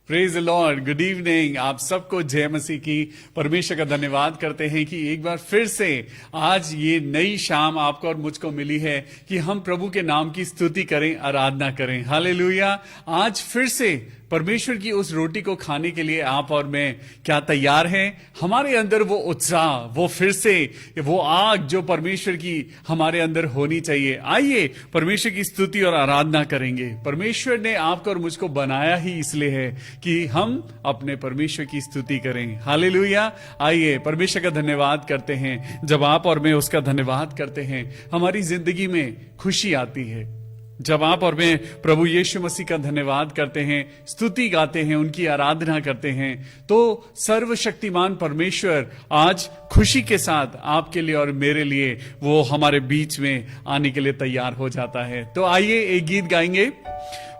Praise the Lord, good evening. आप सबको जय मसीह की। परमेश्वर का धन्यवाद करते हैं कि एक बार फिर से आज ये नई शाम आपको और मुझको मिली है कि हम प्रभु के नाम की स्तुति करें, आराधना करें। हालेलुया। आज फिर से परमेश्वर की उस रोटी को खाने के लिए आप और मैं क्या तैयार हैं? हमारे अंदर वो उत्साह, वो फिर से वो आग जो परमेश्वर की हमारे अंदर होनी चाहिए। आइए परमेश्वर की स्तुति और आराधना करेंगे। परमेश्वर ने आपको और मुझको बनाया ही इसलिए है कि हम अपने परमेश्वर की स्तुति करें। हालेलुया। आइए परमेश्वर का धन्यवाद करते हैं। जब आप और मैं उसका धन्यवाद करते हैं, हमारी जिंदगी में खुशी आती है। जब आप और मैं प्रभु यीशु मसीह का धन्यवाद करते हैं, स्तुति गाते हैं, उनकी आराधना करते हैं, तो सर्वशक्तिमान परमेश्वर आज खुशी के साथ आपके लिए और मेरे लिए वो हमारे बीच में आने के लिए तैयार हो जाता है। तो आइए एक गीत गाएंगे।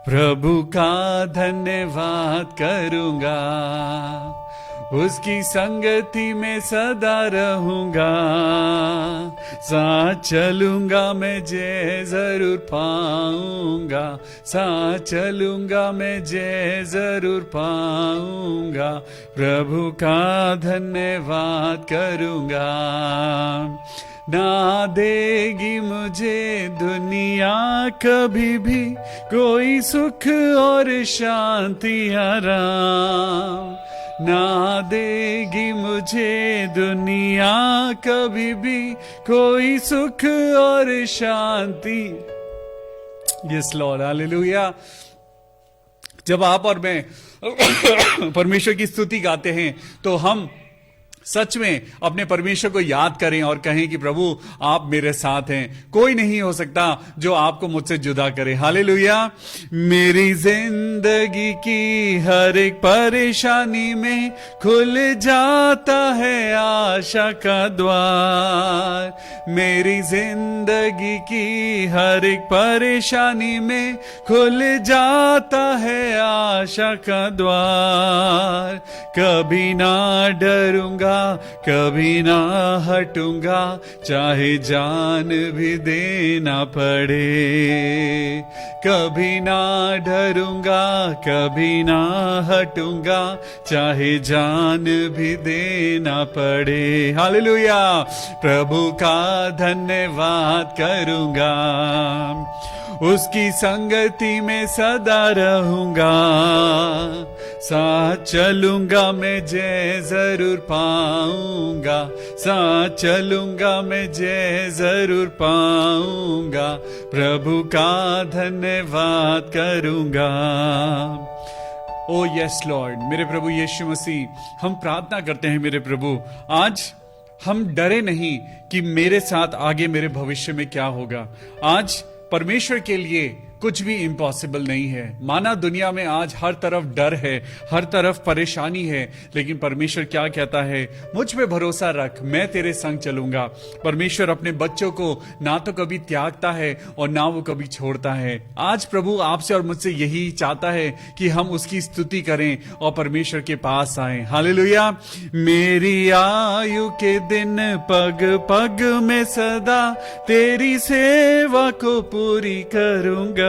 प्रभु का धन्यवाद करूंगा, उसकी संगति में सदा रहूंगा, साथ चलूंगा मैं जय जरूर पाऊंगा, साथ चलूंगा मैं जय जरूर पाऊंगा, प्रभु का धन्यवाद करूंगा। ना देगी मुझे दुनिया कभी भी कोई सुख और शांति आराम, ना देगी मुझे दुनिया कभी भी कोई सुख और शांति। Yes Lord, hallelujah. जब आप और मैं परमेश्वर की स्तुति गाते हैं तो हम सच में अपने परमेश्वर को याद करें और कहें कि प्रभु आप मेरे साथ हैं। कोई नहीं हो सकता जो आपको मुझसे जुदा करे। हालेलुया। मेरी जिंदगी की हर एक परेशानी में खुल जाता है आशा का द्वार, मेरी जिंदगी की हर एक परेशानी में खुल जाता है आशा का द्वार। कभी ना डरूंगा, कभी ना हटूंगा, चाहे जान भी देना पड़े, कभी ना डरूंगा, कभी ना हटूंगा, चाहे जान भी देना पड़े। हालेलुया। प्रभु का धन्यवाद करूंगा, उसकी संगति में सदा रहूंगा, साथ चलूंगा मैं जय जरूर पाऊंगा, साथ चलूंगा मैं जय जरूर पाऊंगा, प्रभु का धन्यवाद करूंगा। ओ यस लॉर्ड, मेरे प्रभु यीशु मसीह, हम प्रार्थना करते हैं मेरे प्रभु, आज हम डरे नहीं कि मेरे साथ आगे मेरे भविष्य में क्या होगा। आज परमेश्वर के लिए कुछ भी इम्पॉसिबल नहीं है। माना दुनिया में आज हर तरफ डर है, हर तरफ परेशानी है, लेकिन परमेश्वर क्या कहता है? मुझ पे भरोसा रख, मैं तेरे संग चलूंगा। परमेश्वर अपने बच्चों को ना तो कभी त्यागता है और ना वो कभी छोड़ता है। आज प्रभु आपसे और मुझसे यही चाहता है कि हम उसकी स्तुति करें और परमेश्वर के पास आए। हालेलुया। मेरी आयु के दिन पग पग में सदा तेरी सेवा को पूरी करूंगा,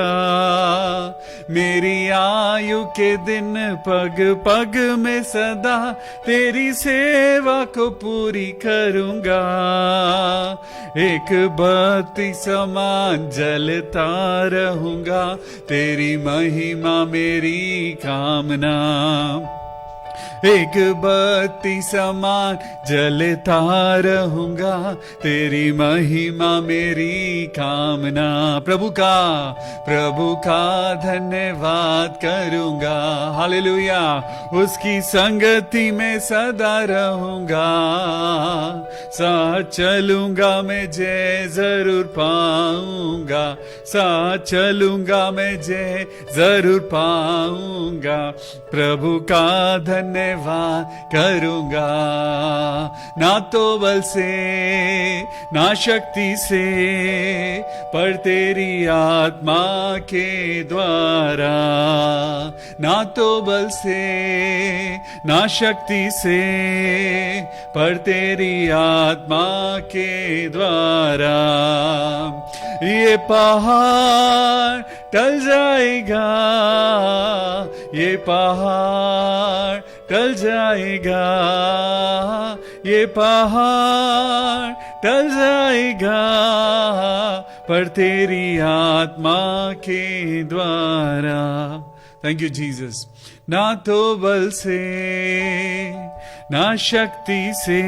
मेरी आयु के दिन पग पग में सदा तेरी सेवा को पूरी करूंगा, एक बत्ती समान जलता रहूंगा, तेरी महिमा मेरी कामना, एक बत्ती समान जलता रहूंगा, तेरी महिमा मेरी कामना। प्रभु का धन्यवाद करूंगा। हालेलुया। उसकी संगति में सदा रहूंगा, साथ चलूंगा मैं जय जरूर पाऊंगा, साथ चलूंगा मैं जय जरूर पाऊंगा, प्रभु का धन्यवाद करूंगा। ना तो बल से ना शक्ति से, पर तेरी आत्मा के द्वारा, ना तो बल से ना शक्ति से, पर तेरी आत्मा के द्वारा। ये पहाड़ टल जाएगा, ये पहाड़ टल जाएगा, ये पहाड़ टल जाएगा, पर तेरी आत्मा के द्वारा। Thank you Jesus. ना तो बल से ना शक्ति से,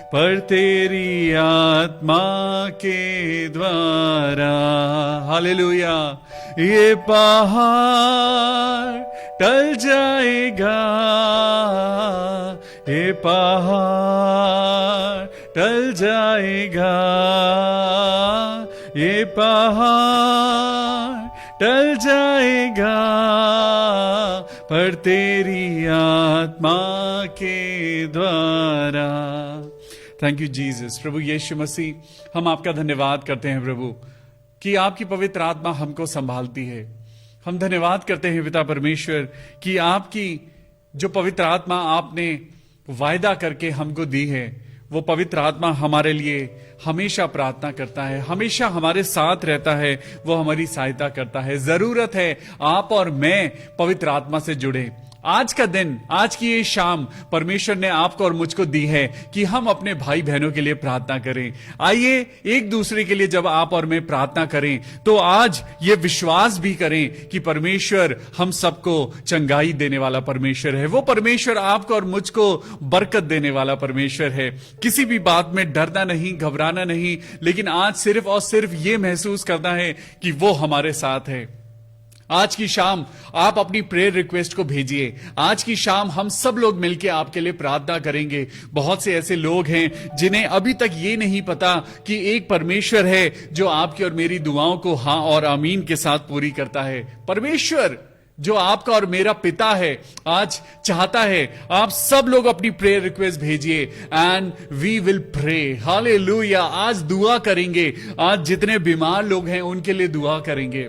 पर तेरी आत्मा के द्वारा। हालेलुया। ये पहाड़ टल जाएगा, ये पहाड़ टल जाएगा, ये पहाड़ टल जाएगा, पर तेरी आत्मा के द्वारा। Thank you Jesus. प्रभु यीशु मसीह, हम आपका धन्यवाद करते हैं प्रभु कि आपकी पवित्र आत्मा हमको संभालती है। हम धन्यवाद करते हैं पिता परमेश्वर कि आपकी जो पवित्र आत्मा आपने वायदा करके हमको दी है, वो पवित्र आत्मा हमारे लिए हमेशा प्रार्थना करता है, हमेशा हमारे साथ रहता है, वो हमारी सहायता करता है। जरूरत है आप और मैं पवित्र आत्मा से जुड़े। आज का दिन, आज की ये शाम परमेश्वर ने आपको और मुझको दी है कि हम अपने भाई बहनों के लिए प्रार्थना करें। आइए एक दूसरे के लिए जब आप और मैं प्रार्थना करें तो आज ये विश्वास भी करें कि परमेश्वर हम सबको चंगाई देने वाला परमेश्वर है। वो परमेश्वर आपको और मुझको बरकत देने वाला परमेश्वर है। किसी भी बात में डरना नहीं, घबराना नहीं, लेकिन आज सिर्फ और सिर्फ ये महसूस करना है कि वो हमारे साथ है। आज की शाम आप अपनी प्रेयर रिक्वेस्ट को भेजिए। आज की शाम हम सब लोग मिलकर आपके लिए प्रार्थना करेंगे। बहुत से ऐसे लोग हैं जिन्हें अभी तक ये नहीं पता कि एक परमेश्वर है जो आपकी और मेरी दुआओं को हाँ और आमीन के साथ पूरी करता है। परमेश्वर जो आपका और मेरा पिता है, आज चाहता है आप सब लोग अपनी प्रेयर रिक्वेस्ट भेजिए and we will pray. Hallelujah. आज दुआ करेंगे। आज जितने बीमार लोग हैं उनके लिए दुआ करेंगे।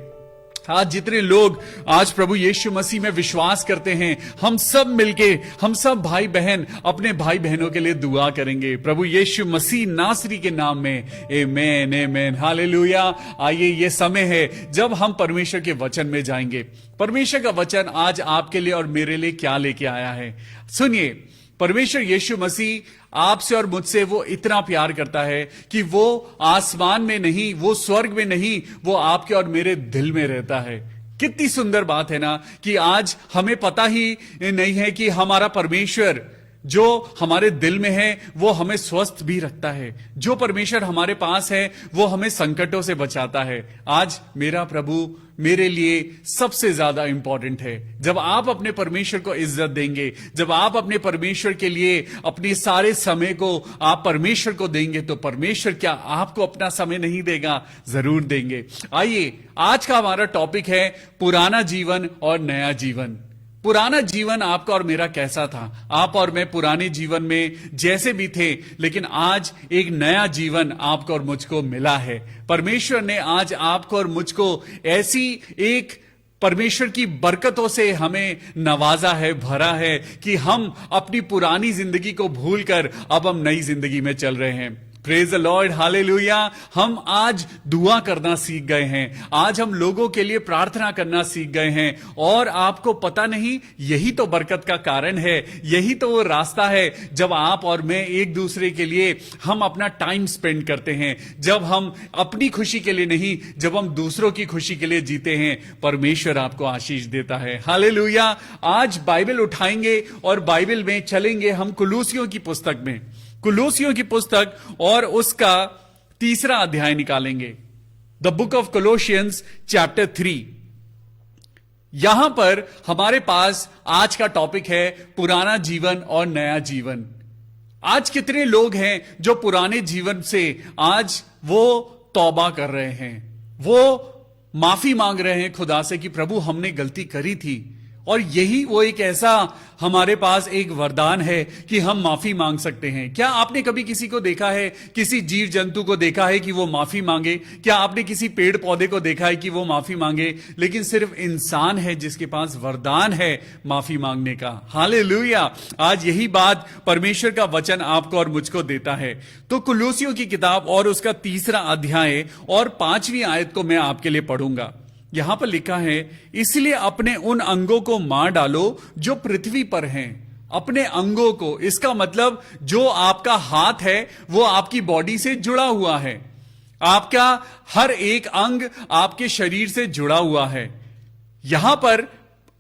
आज जितने लोग आज प्रभु यीशु मसीह में विश्वास करते हैं, हम सब मिलके, हम सब भाई बहन अपने भाई बहनों के लिए दुआ करेंगे प्रभु यीशु मसीह नासरी के नाम में। आमीन, आमीन, हालेलुया। आइए ये समय है जब हम परमेश्वर के वचन में जाएंगे। परमेश्वर का वचन आज आपके लिए और मेरे लिए क्या लेके आया है, सुनिए। परमेश्वर यीशु मसीह आपसे और मुझसे वो इतना प्यार करता है कि वो आसमान में नहीं, वो स्वर्ग में नहीं, वो आपके और मेरे दिल में रहता है। कितनी सुंदर बात है ना कि आज हमें पता ही नहीं है कि हमारा परमेश्वर जो हमारे दिल में है वो हमें स्वस्थ भी रखता है। जो परमेश्वर हमारे पास है वो हमें संकटों से बचाता है। आज मेरा प्रभु मेरे लिए सबसे ज्यादा इंपॉर्टेंट है। जब आप अपने परमेश्वर को इज्जत देंगे, जब आप अपने परमेश्वर के लिए अपने सारे समय को आप परमेश्वर को देंगे, तो परमेश्वर क्या आपको अपना समय नहीं देगा? जरूर देंगे। आइए, आज का हमारा टॉपिक है पुराना जीवन और नया जीवन। पुराना जीवन आपका और मेरा कैसा था? आप और मैं पुराने जीवन में जैसे भी थे, लेकिन आज एक नया जीवन आपको और मुझको मिला है। परमेश्वर ने आज आपको और मुझको ऐसी एक परमेश्वर की बरकतों से हमें नवाजा है, भरा है कि हम अपनी पुरानी जिंदगी को भूलकर अब हम नई जिंदगी में चल रहे हैं। Praise the Lord, hallelujah. हम आज दुआ करना सीख गए हैं। आज हम लोगों के लिए प्रार्थना करना सीख गए हैं। और आपको पता नहीं, यही तो बरकत का कारण है, यही तो वो रास्ता है जब आप और मैं एक दूसरे के लिए हम अपना टाइम स्पेंड करते हैं। जब हम अपनी खुशी के लिए नहीं, जब हम दूसरों की खुशी के लिए जीते हैं, परमेश्वर आपको आशीष देता है। हालेलुया। आज बाइबल उठाएंगे और बाइबल में चलेंगे हम कुलूसियों की पुस्तक में, कुलूसियों की पुस्तक और उसका 3 अध्याय निकालेंगे। The book of Colossians chapter 3। यहां पर हमारे पास आज का टॉपिक है पुराना जीवन और नया जीवन। आज कितने लोग हैं जो पुराने जीवन से आज वो तौबा कर रहे हैं, वो माफी मांग रहे हैं खुदा से कि प्रभु हमने गलती करी थी। और यही वो एक ऐसा हमारे पास एक वरदान है कि हम माफी मांग सकते हैं। क्या आपने कभी किसी को देखा है, किसी जीव जंतु को देखा है कि वो माफी मांगे? क्या आपने किसी पेड़ पौधे को देखा है कि वो माफी मांगे? लेकिन सिर्फ इंसान है जिसके पास वरदान है माफी मांगने का। हालेलुया। आज यही बात परमेश्वर का वचन आपको और मुझको देता है। तो कुलूसियों की किताब और उसका 3 अध्याय और 5वीं आयत को मैं आपके लिए पढ़ूंगा। यहां पर लिखा है, इसलिए अपने उन अंगों को मार डालो जो पृथ्वी पर हैं। अपने अंगों को, इसका मतलब जो आपका हाथ है वो आपकी बॉडी से जुड़ा हुआ है। आपका हर एक अंग आपके शरीर से जुड़ा हुआ है। यहां पर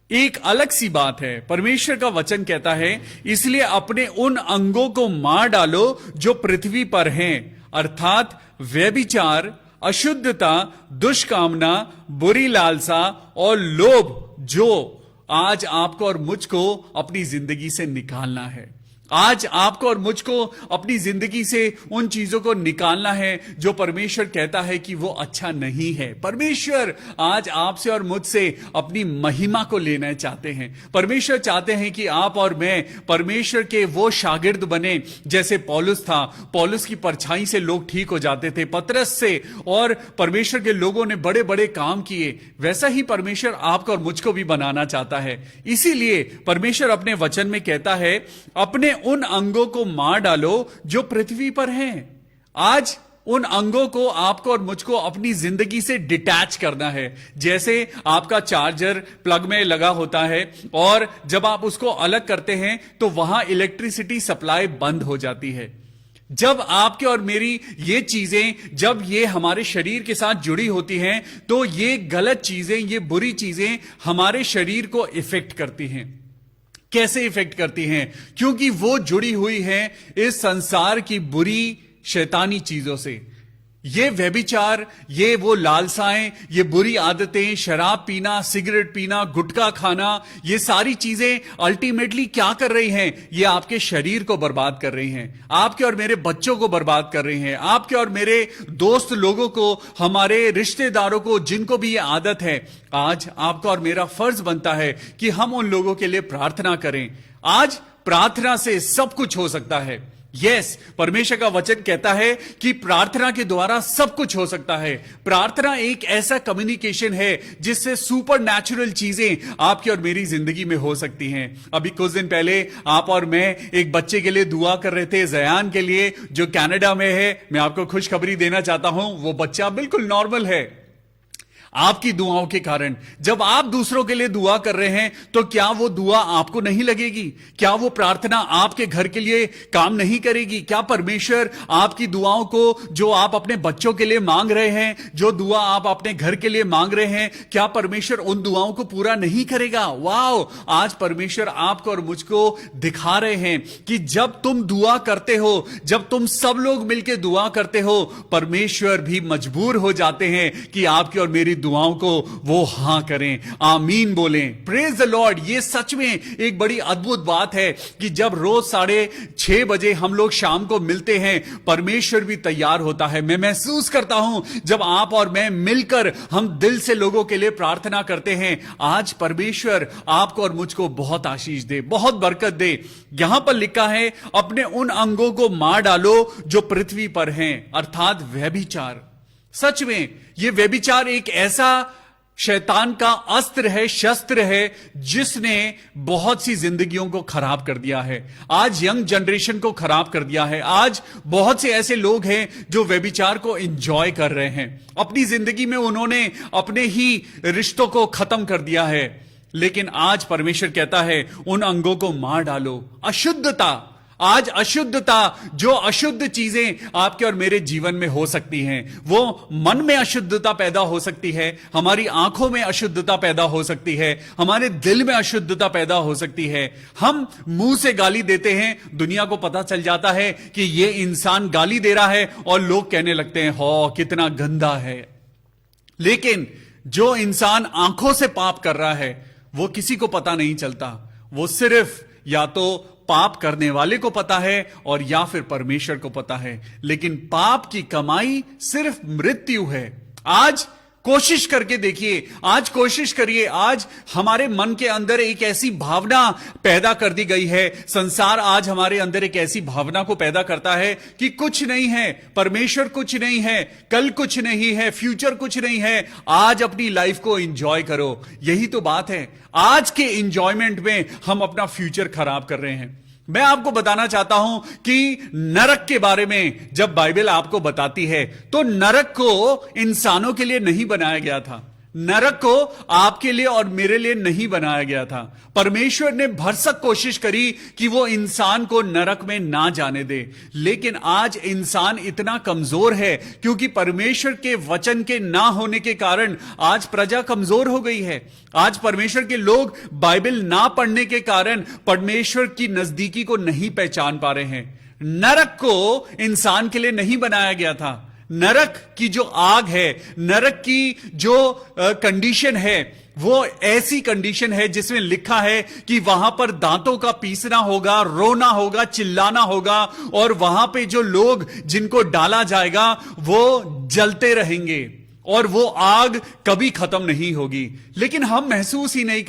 एक अलग सी बात है, परमेश्वर का वचन कहता है, इसलिए अपने उन अंगों को मार डालो जो पृथ्वी पर हैं, अर्थात व्यभिचार, अशुद्धता, दुष्कामना, बुरी लालसा और लोभ, जो आज आपको और मुझको अपनी जिंदगी से निकालना है। आज आपको और मुझको अपनी जिंदगी से उन चीजों को निकालना है जो परमेश्वर कहता है कि वो अच्छा नहीं है। परमेश्वर आज आपसे और मुझसे अपनी महिमा को लेना चाहते हैं। परमेश्वर चाहते हैं कि आप और मैं परमेश्वर के वो शागिर्द बने जैसे पौलुस था। पौलुस की परछाई से लोग ठीक हो जाते थे, पतरस से, और परमेश्वर के लोगों ने बड़े बड़े काम किए। वैसा ही परमेश्वर आपको और मुझको भी बनाना चाहता है। इसीलिए परमेश्वर अपने वचन में कहता है, अपने उन अंगों को मार डालो जो पृथ्वी पर हैं। आज उन अंगों को आपको और मुझको अपनी जिंदगी से डिटैच करना है। जैसे आपका चार्जर प्लग में लगा होता है और जब आप उसको अलग करते हैं तो वहां इलेक्ट्रिसिटी सप्लाई बंद हो जाती है। जब आपके और मेरी ये चीजें, जब ये हमारे शरीर के साथ जुड़ी होती हैं तो ये गलत चीजें, ये बुरी चीजें हमारे शरीर को इफेक्ट करती हैं। कैसे इफेक्ट करती हैं? क्योंकि वो जुड़ी हुई हैं इस संसार की बुरी शैतानी चीजों से। ये व्यभिचार, ये वो लालसाएं, ये बुरी आदतें, शराब पीना, सिगरेट पीना, गुटखा खाना, ये सारी चीजें अल्टीमेटली क्या कर रही हैं? ये आपके शरीर को बर्बाद कर रही हैं, आपके और मेरे बच्चों को बर्बाद कर रही हैं, आपके और मेरे दोस्त लोगों को, हमारे रिश्तेदारों को, जिनको भी ये आदत है। आज आपका और मेरा फर्ज बनता है कि हम उन लोगों के लिए प्रार्थना करें। आज प्रार्थना से सब कुछ हो सकता है। यस, परमेश्वर का वचन कहता है कि प्रार्थना के द्वारा सब कुछ हो सकता है। प्रार्थना एक ऐसा कम्युनिकेशन है जिससे सुपर नेचुरल चीजें आपकी और मेरी जिंदगी में हो सकती हैं। अभी कुछ दिन पहले आप और मैं एक बच्चे के लिए दुआ कर रहे थे, जयान के लिए, जो कनाडा में है। मैं आपको खुशखबरी देना चाहता हूं, वो बच्चा बिल्कुल नॉर्मल है आपकी दुआओं के कारण। जब आप दूसरों के लिए दुआ कर रहे हैं तो क्या वो दुआ आपको नहीं लगेगी? क्या वो प्रार्थना आपके घर के लिए काम नहीं करेगी? क्या परमेश्वर आपकी दुआओं को, जो आप अपने बच्चों के लिए मांग रहे हैं, जो दुआ आप अपने घर के लिए मांग रहे हैं, क्या परमेश्वर उन दुआओं को पूरा नहीं करेगा? वाओ, आज परमेश्वर आपको और मुझको दिखा रहे हैं कि जब तुम दुआ करते हो, जब तुम सब लोग मिलकर दुआ करते हो, परमेश्वर भी मजबूर हो जाते हैं कि आपकी और मेरी दुआओं को वो हां करें, आमीन बोलें। Praise the Lord. ये सच में एक बड़ी अद्भुत बात है कि जब रोज 6:30 बजे हम लोग शाम को मिलते हैं, परमेश्वर भी तैयार होता है। मैं महसूस करता हूं जब आप और मैं मिलकर हम दिल से लोगों के लिए प्रार्थना करते हैं। आज परमेश्वर आपको और मुझको बहुत आशीष दे, बहुत बरकत दे। यहां पर लिखा है, अपने उन अंगों को मार डालो जो पृथ्वी पर हैं, अर्थात व्यभिचार। सच में यह व्यभिचार एक ऐसा शैतान का अस्त्र है, शस्त्र है, जिसने बहुत सी जिंदगियों को खराब कर दिया है। आज यंग जनरेशन को खराब कर दिया है। आज बहुत से ऐसे लोग हैं जो व्यभिचार को एंजॉय कर रहे हैं। अपनी जिंदगी में उन्होंने अपने ही रिश्तों को खत्म कर दिया है। लेकिन आज परमेश्वर कहता है, उन अंगों को मार डालो। अशुद्धता, आज अशुद्धता, जो अशुद्ध चीजें आपके और मेरे जीवन में हो सकती हैं, वो मन में अशुद्धता पैदा हो सकती है, हमारी आंखों में अशुद्धता पैदा हो सकती है, हमारे दिल में अशुद्धता पैदा हो सकती है। हम मुंह से गाली देते हैं, दुनिया को पता चल जाता है कि ये इंसान गाली दे रहा है और लोग कहने लगते हैं, हो कितना गंदा है। लेकिन जो इंसान आंखों से पाप कर रहा है वो किसी को पता नहीं चलता। वो सिर्फ या तो पाप करने वाले को पता है और या फिर परमेश्वर को पता है। लेकिन पाप की कमाई सिर्फ मृत्यु है। आज कोशिश करके देखिए, आज कोशिश करिए। आज हमारे मन के अंदर एक ऐसी भावना पैदा कर दी गई है, संसार आज हमारे अंदर एक ऐसी भावना को पैदा करता है कि कुछ नहीं है, परमेश्वर कुछ नहीं है, कल कुछ नहीं है, फ्यूचर कुछ नहीं है, आज अपनी लाइफ को एंजॉय करो। यही तो बात है, आज के एंजॉयमेंट में हम अपना फ्यूचर खराब कर रहे हैं। मैं आपको बताना चाहता हूं कि नरक के बारे में जब बाइबल आपको बताती है तो नरक को इंसानों के लिए नहीं बनाया गया था। नरक को आपके लिए और मेरे लिए नहीं बनाया गया था। परमेश्वर ने भरसक कोशिश करी कि वो इंसान को नरक में ना जाने दे, लेकिन आज इंसान इतना कमजोर है क्योंकि परमेश्वर के वचन के ना होने के कारण आज प्रजा कमजोर हो गई है। आज परमेश्वर के लोग बाइबल ना पढ़ने के कारण परमेश्वर की नजदीकी को नहीं पहचान पा रहे हैं। नरक को इंसान के लिए नहीं बनाया गया था। नरक की जो आग है, नरक की जो कंडीशन है, वो ऐसी कंडीशन है जिसमें लिखा है कि वहां पर दांतों का पीसना होगा, रोना होगा, चिल्लाना होगा, और वहां पे जो लोग जिनको डाला जाएगा वो जलते रहेंगे और वो आग कभी खत्म नहीं होगी। लेकिन हम महसूस ही नहीं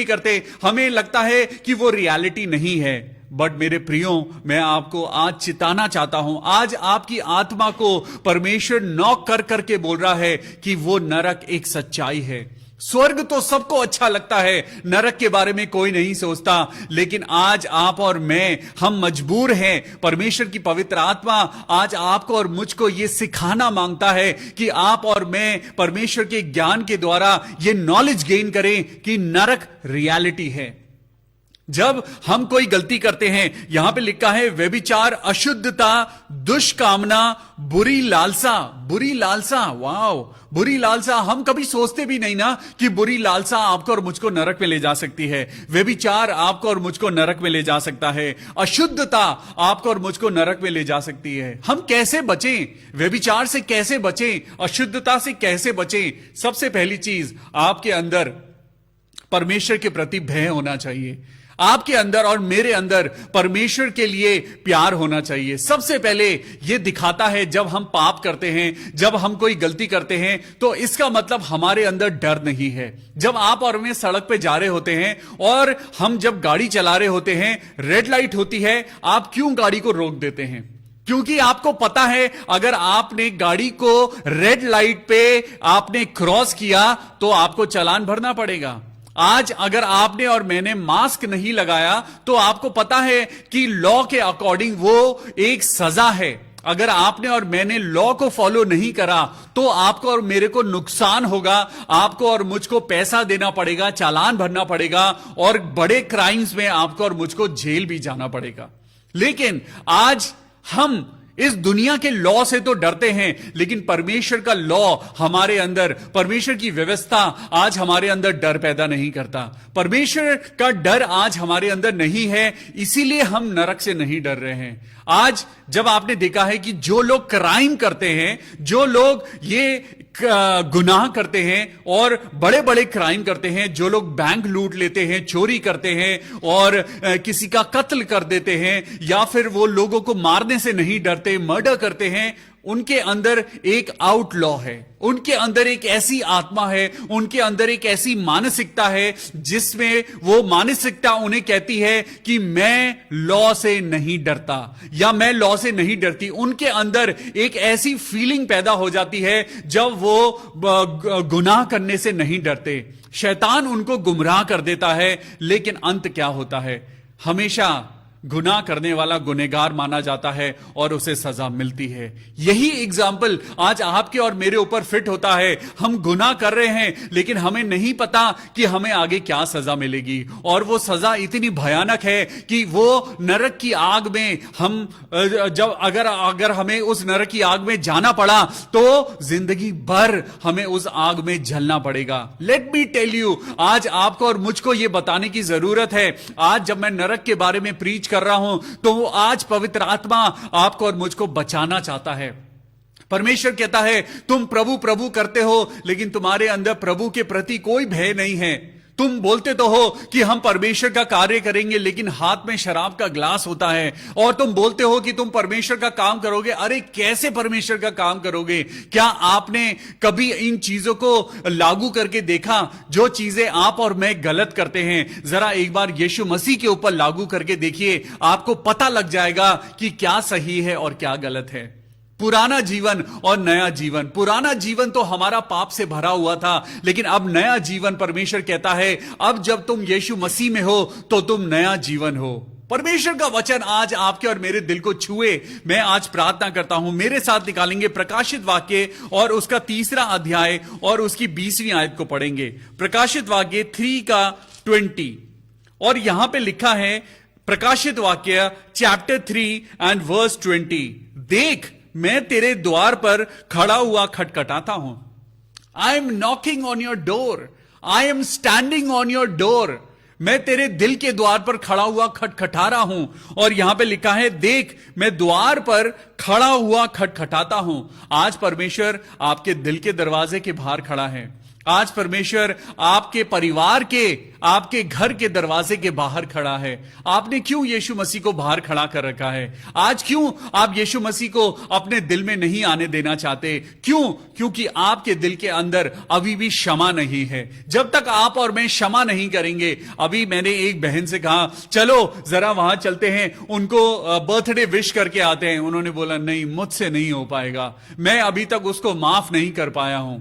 करते, हमें लगता है कि वो रियलिटी नहीं है। बट मेरे प्रियो, मैं आपको आज चिताना चाहता हूं, आज आपकी आत्मा को परमेश्वर नॉक कर करके बोल रहा है कि वो नरक एक सच्चाई है। स्वर्ग तो सबको अच्छा लगता है, नरक के बारे में कोई नहीं सोचता, लेकिन आज आप और मैं, हम मजबूर हैं। परमेश्वर की पवित्र आत्मा आज आपको और मुझको यह सिखाना मांगता है कि आप और मैं परमेश्वर के ज्ञान के द्वारा यह नॉलेज गेन करें कि नरक रियलिटी है। जब हम कोई गलती करते हैं, यहां पे लिखा है व्यभिचार, अशुद्धता, दुष्कामना, बुरी लालसा। वाओ, बुरी लालसा। हम कभी सोचते भी नहीं ना कि बुरी लालसा आपको और मुझको नरक में ले जा सकती है। व्यभिचार आपको और मुझको नरक में ले जा सकता है। अशुद्धता आपको और मुझको नरक में ले जा सकती है। हम कैसे बचें? व्यभिचार से कैसे बचें? अशुद्धता से कैसे बचें? सबसे पहली चीज, आपके अंदर परमेश्वर के प्रति भय होना चाहिए। आपके अंदर और मेरे अंदर परमेश्वर के लिए प्यार होना चाहिए। सबसे पहले यह दिखाता है, जब हम पाप करते हैं, जब हम कोई गलती करते हैं, तो इसका मतलब हमारे अंदर डर नहीं है। जब आप और मैं सड़क पे जा रहे होते हैं और हम जब गाड़ी चला रहे होते हैं, रेड लाइट होती है, आप क्यों गाड़ी को रोक देते हैं? क्योंकि आपको पता है अगर आपने गाड़ी को रेड लाइट पे आपने क्रॉस किया तो आपको चालान भरना पड़ेगा। आज अगर आपने और मैंने मास्क नहीं लगाया तो आपको पता है कि लॉ के अकॉर्डिंग वो एक सजा है। अगर आपने और मैंने लॉ को फॉलो नहीं करा तो आपको और मेरे को नुकसान होगा, आपको और मुझको पैसा देना पड़ेगा, चालान भरना पड़ेगा, और बड़े क्राइम्स में आपको और मुझको जेल भी जाना पड़ेगा। लेकिन आज हम इस दुनिया के लॉ से तो डरते हैं, लेकिन परमेश्वर का लॉ हमारे अंदर, परमेश्वर की व्यवस्था आज हमारे अंदर डर पैदा नहीं करता। परमेश्वर का डर आज हमारे अंदर नहीं है, इसीलिए हम नरक से नहीं डर रहे हैं। आज जब आपने देखा है कि जो लोग क्राइम करते हैं, जो लोग ये गुनाह करते हैं और बड़े बड़े क्राइम करते हैं, जो लोग बैंक लूट लेते हैं, चोरी करते हैं और किसी का कत्ल कर देते हैं, या फिर वो लोगों को मारने से नहीं डरते, मर्डर करते हैं, उनके अंदर एक आउटलॉ है, उनके अंदर एक ऐसी आत्मा है, उनके अंदर एक ऐसी मानसिकता है जिसमें वो मानसिकता उन्हें कहती है कि मैं लॉ से नहीं डरता या मैं लॉ से नहीं डरती। उनके अंदर एक ऐसी फीलिंग पैदा हो जाती है जब वो गुनाह करने से नहीं डरते। शैतान उनको गुमराह कर देता है, लेकिन अंत क्या होता है? हमेशा गुनाह करने वाला गुनहगार माना जाता है और उसे सजा मिलती है। यही एग्जाम्पल आज आपके और मेरे ऊपर फिट होता है। हम गुनाह कर रहे हैं, लेकिन हमें नहीं पता कि हमें आगे क्या सजा मिलेगी, और वो सजा इतनी भयानक है कि वो नरक की आग में हम जब अगर हमें उस नरक की आग में जाना पड़ा तो जिंदगी भर हमें उस आग में जलना पड़ेगा। लेट मी टेल यू, आज आपको और मुझको ये बताने की जरूरत है। आज जब मैं नरक के बारे में प्रीच कर रहा हूं तो आज पवित्र आत्मा आपको और मुझको बचाना चाहता है। परमेश्वर कहता है तुम प्रभु प्रभु करते हो, लेकिन तुम्हारे अंदर प्रभु के प्रति कोई भय नहीं है। तुम बोलते तो हो कि हम परमेश्वर का कार्य करेंगे, लेकिन हाथ में शराब का ग्लास होता है, और तुम बोलते हो कि तुम परमेश्वर का काम करोगे। अरे कैसे परमेश्वर का काम करोगे? क्या आपने कभी इन चीजों को लागू करके देखा? जो चीजें आप और मैं गलत करते हैं, जरा एक बार यीशु मसीह के ऊपर लागू करके देखिए, आपको पता लग जाएगा कि क्या सही है और क्या गलत है। पुराना जीवन और नया जीवन। पुराना जीवन तो हमारा पाप से भरा हुआ था, लेकिन अब नया जीवन, परमेश्वर कहता है अब जब तुम यीशु मसीह में हो तो तुम नया जीवन हो। परमेश्वर का वचन आज आपके और मेरे दिल को छुए। मैं आज प्रार्थना करता हूं, मेरे साथ निकालेंगे प्रकाशित वाक्य और उसका 3रा अध्याय और उसकी 20वीं आयत को पढ़ेंगे। प्रकाशित वाक्य 3:20 और यहां पे लिखा है, प्रकाशित वाक्य चैप्टर 3 एंड वर्स 20, देख मैं तेरे द्वार पर खड़ा हुआ खटखटाता हूं। I am knocking on your door, I am standing on your door. मैं तेरे दिल के द्वार पर खड़ा हुआ खटखटा रहा हूं। और यहां पे लिखा है, देख मैं द्वार पर खड़ा हुआ खटखटाता हूं। आज परमेश्वर आपके दिल के दरवाजे के बाहर खड़ा है। आज परमेश्वर आपके परिवार के, आपके घर के दरवाजे के बाहर खड़ा है। आपने क्यों यीशु मसीह को बाहर खड़ा कर रखा है? आज क्यों आप यीशु मसीह को अपने दिल में नहीं आने देना चाहते? क्यों? क्योंकि आपके दिल के अंदर अभी भी क्षमा नहीं है। जब तक आप और मैं क्षमा नहीं करेंगे, अभी मैंने एक बहन से कहा चलो जरा वहां चलते हैं, उनको बर्थडे विश करके आते हैं। उन्होंने बोला नहीं, मुझसे नहीं हो पाएगा, मैं अभी तक उसको माफ नहीं कर पाया हूं।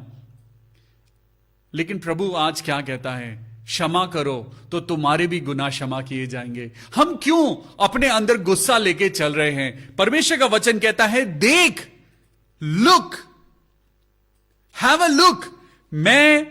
लेकिन प्रभु आज क्या कहता है? क्षमा करो तो तुम्हारे भी गुनाह क्षमा किए जाएंगे। हम क्यों अपने अंदर गुस्सा लेके चल रहे हैं? परमेश्वर का वचन कहता है, देख, लुक, हैव अ लुक, मैं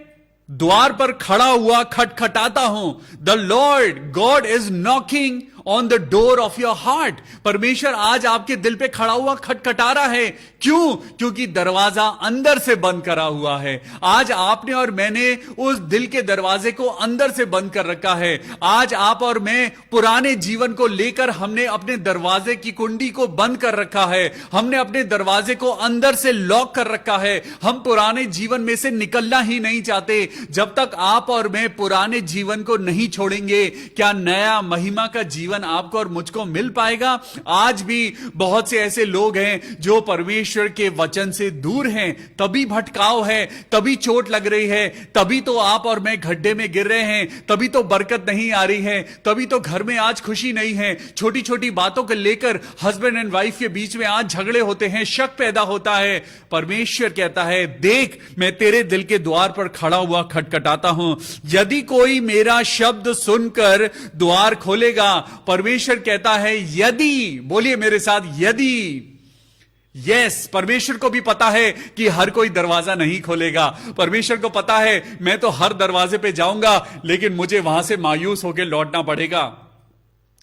द्वार पर खड़ा हुआ खटखटाता हूं। The Lord God is knocking on the door of your heart. परमेश्वर आज आपके दिल पे खड़ा हुआ खटखटा रहा है। क्यों? क्योंकि दरवाजा अंदर से बंद करा हुआ है। आज आपने और मैंने उस दिल के दरवाजे को अंदर से बंद कर रखा है। आज आप और मैं पुराने जीवन को लेकर हमने अपने दरवाजे की कुंडी को बंद कर रखा है। हमने अपने दरवाजे को अंदर से लॉक कर रखा है। हम पुराने जीवन में से निकलना ही नहीं चाहते। जब तक आप और मैं पुराने जीवन को नहीं छोड़ेंगे, क्या नया महिमा का जीवन आपको और मुझको मिल पाएगा? आज भी बहुत से ऐसे लोग हैं जो परमेश्वर के वचन से दूर हैं। तभी भटकाव है, तभी चोट लग रही है, तभी तो आप और मैं गड्ढे में गिर रहे हैं, तभी तो बरकत नहीं आ रही है, तभी तो घर में आज खुशी नहीं है। छोटी छोटी बातों को लेकर हस्बैंड एंड वाइफ के बीच में आज झगड़े होते हैं, शक पैदा होता है। परमेश्वर कहता है, देख मैं तेरे दिल के द्वार पर खड़ा हुआ खटखटाता हूं। यदि कोई मेरा शब्द सुनकर द्वार खोलेगा, परमेश्वर कहता है यदि, बोलिए मेरे साथ, यदि। यस, परमेश्वर को भी पता है कि हर कोई दरवाजा नहीं खोलेगा। परमेश्वर को पता है मैं तो हर दरवाजे पे जाऊंगा, लेकिन मुझे वहां से मायूस होकर लौटना पड़ेगा।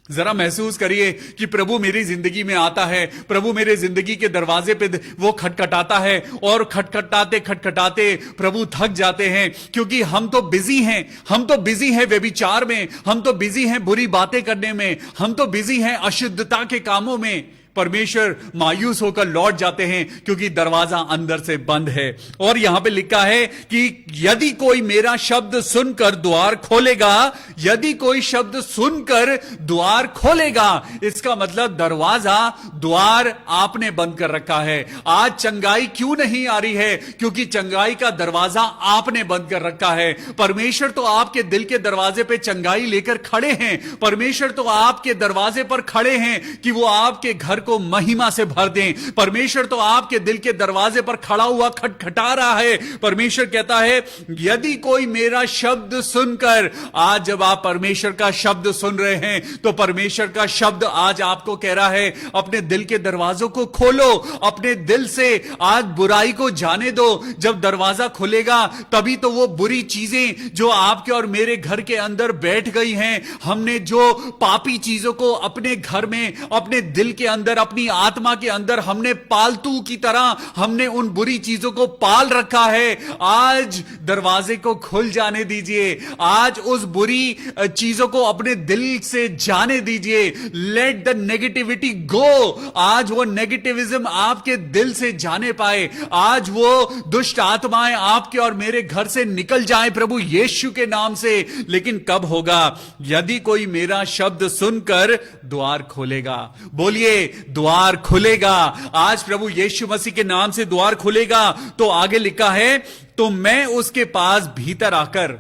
जरा महसूस करिए कि प्रभु मेरी जिंदगी में आता है, प्रभु मेरे जिंदगी के दरवाजे पे वो खटखटाता है और खटखटाते खटखटाते प्रभु थक जाते हैं। क्योंकि हम तो बिजी हैं, हम तो बिजी हैं व्यभिचार में, हम तो बिजी हैं बुरी बातें करने में, हम तो बिजी हैं अशुद्धता के कामों में। परमेश्वर मायूस होकर लौट जाते हैं क्योंकि दरवाजा अंदर से बंद है। और यहां पे लिखा है कि यदि कोई मेरा शब्द सुनकर द्वार खोलेगा, यदि कोई शब्द सुनकर द्वार खोलेगा, इसका मतलब दरवाजा, द्वार आपने बंद कर रखा है। आज चंगाई क्यों नहीं आ रही है? क्योंकि चंगाई का दरवाजा आपने बंद कर रखा है। परमेश्वर तो आपके दिल के दरवाजे पे चंगाई लेकर खड़े हैं। परमेश्वर तो आपके दरवाजे पर खड़े हैं कि वो आपके घर को महिमा से भर दें। परमेश्वर तो आपके दिल के दरवाजे पर खड़ा हुआ खटखटा रहा है। परमेश्वर कहता है यदि कोई मेरा शब्द सुनकर, आज जब आप परमेश्वर का शब्द सुन रहे हैं तो परमेश्वर का शब्द आज आपको कह रहा है अपने दिल के दरवाजों को खोलो, अपने दिल से आज बुराई को जाने दो। जब दरवाजा खुलेगा तभी तो वो बुरी चीजें जो आपके और मेरे घर के अंदर बैठ गई हैं, हमने जो पापी चीजों को अपने घर में, अपने दिल के अंदर, अपनी आत्मा के अंदर हमने पालतू की तरह हमने उन बुरी चीजों को पाल रखा है, आज दरवाजे को खुल जाने दीजिए। आज उस बुरी चीजों को अपने दिल से जाने दीजिए। लेट द नेगेटिविटी गो। आज वो नेगेटिविज्म आपके दिल से जाने पाए, आज वो दुष्ट आत्माएं आपके और मेरे घर से निकल जाएं प्रभु यीशु के नाम से। लेकिन कब होगा? यदि कोई मेरा शब्द सुनकर द्वार खोलेगा। बोलिए द्वार खुलेगा। आज प्रभु यीशु मसीह के नाम से द्वार खुलेगा। तो आगे लिखा है, तो मैं उसके पास भीतर आकर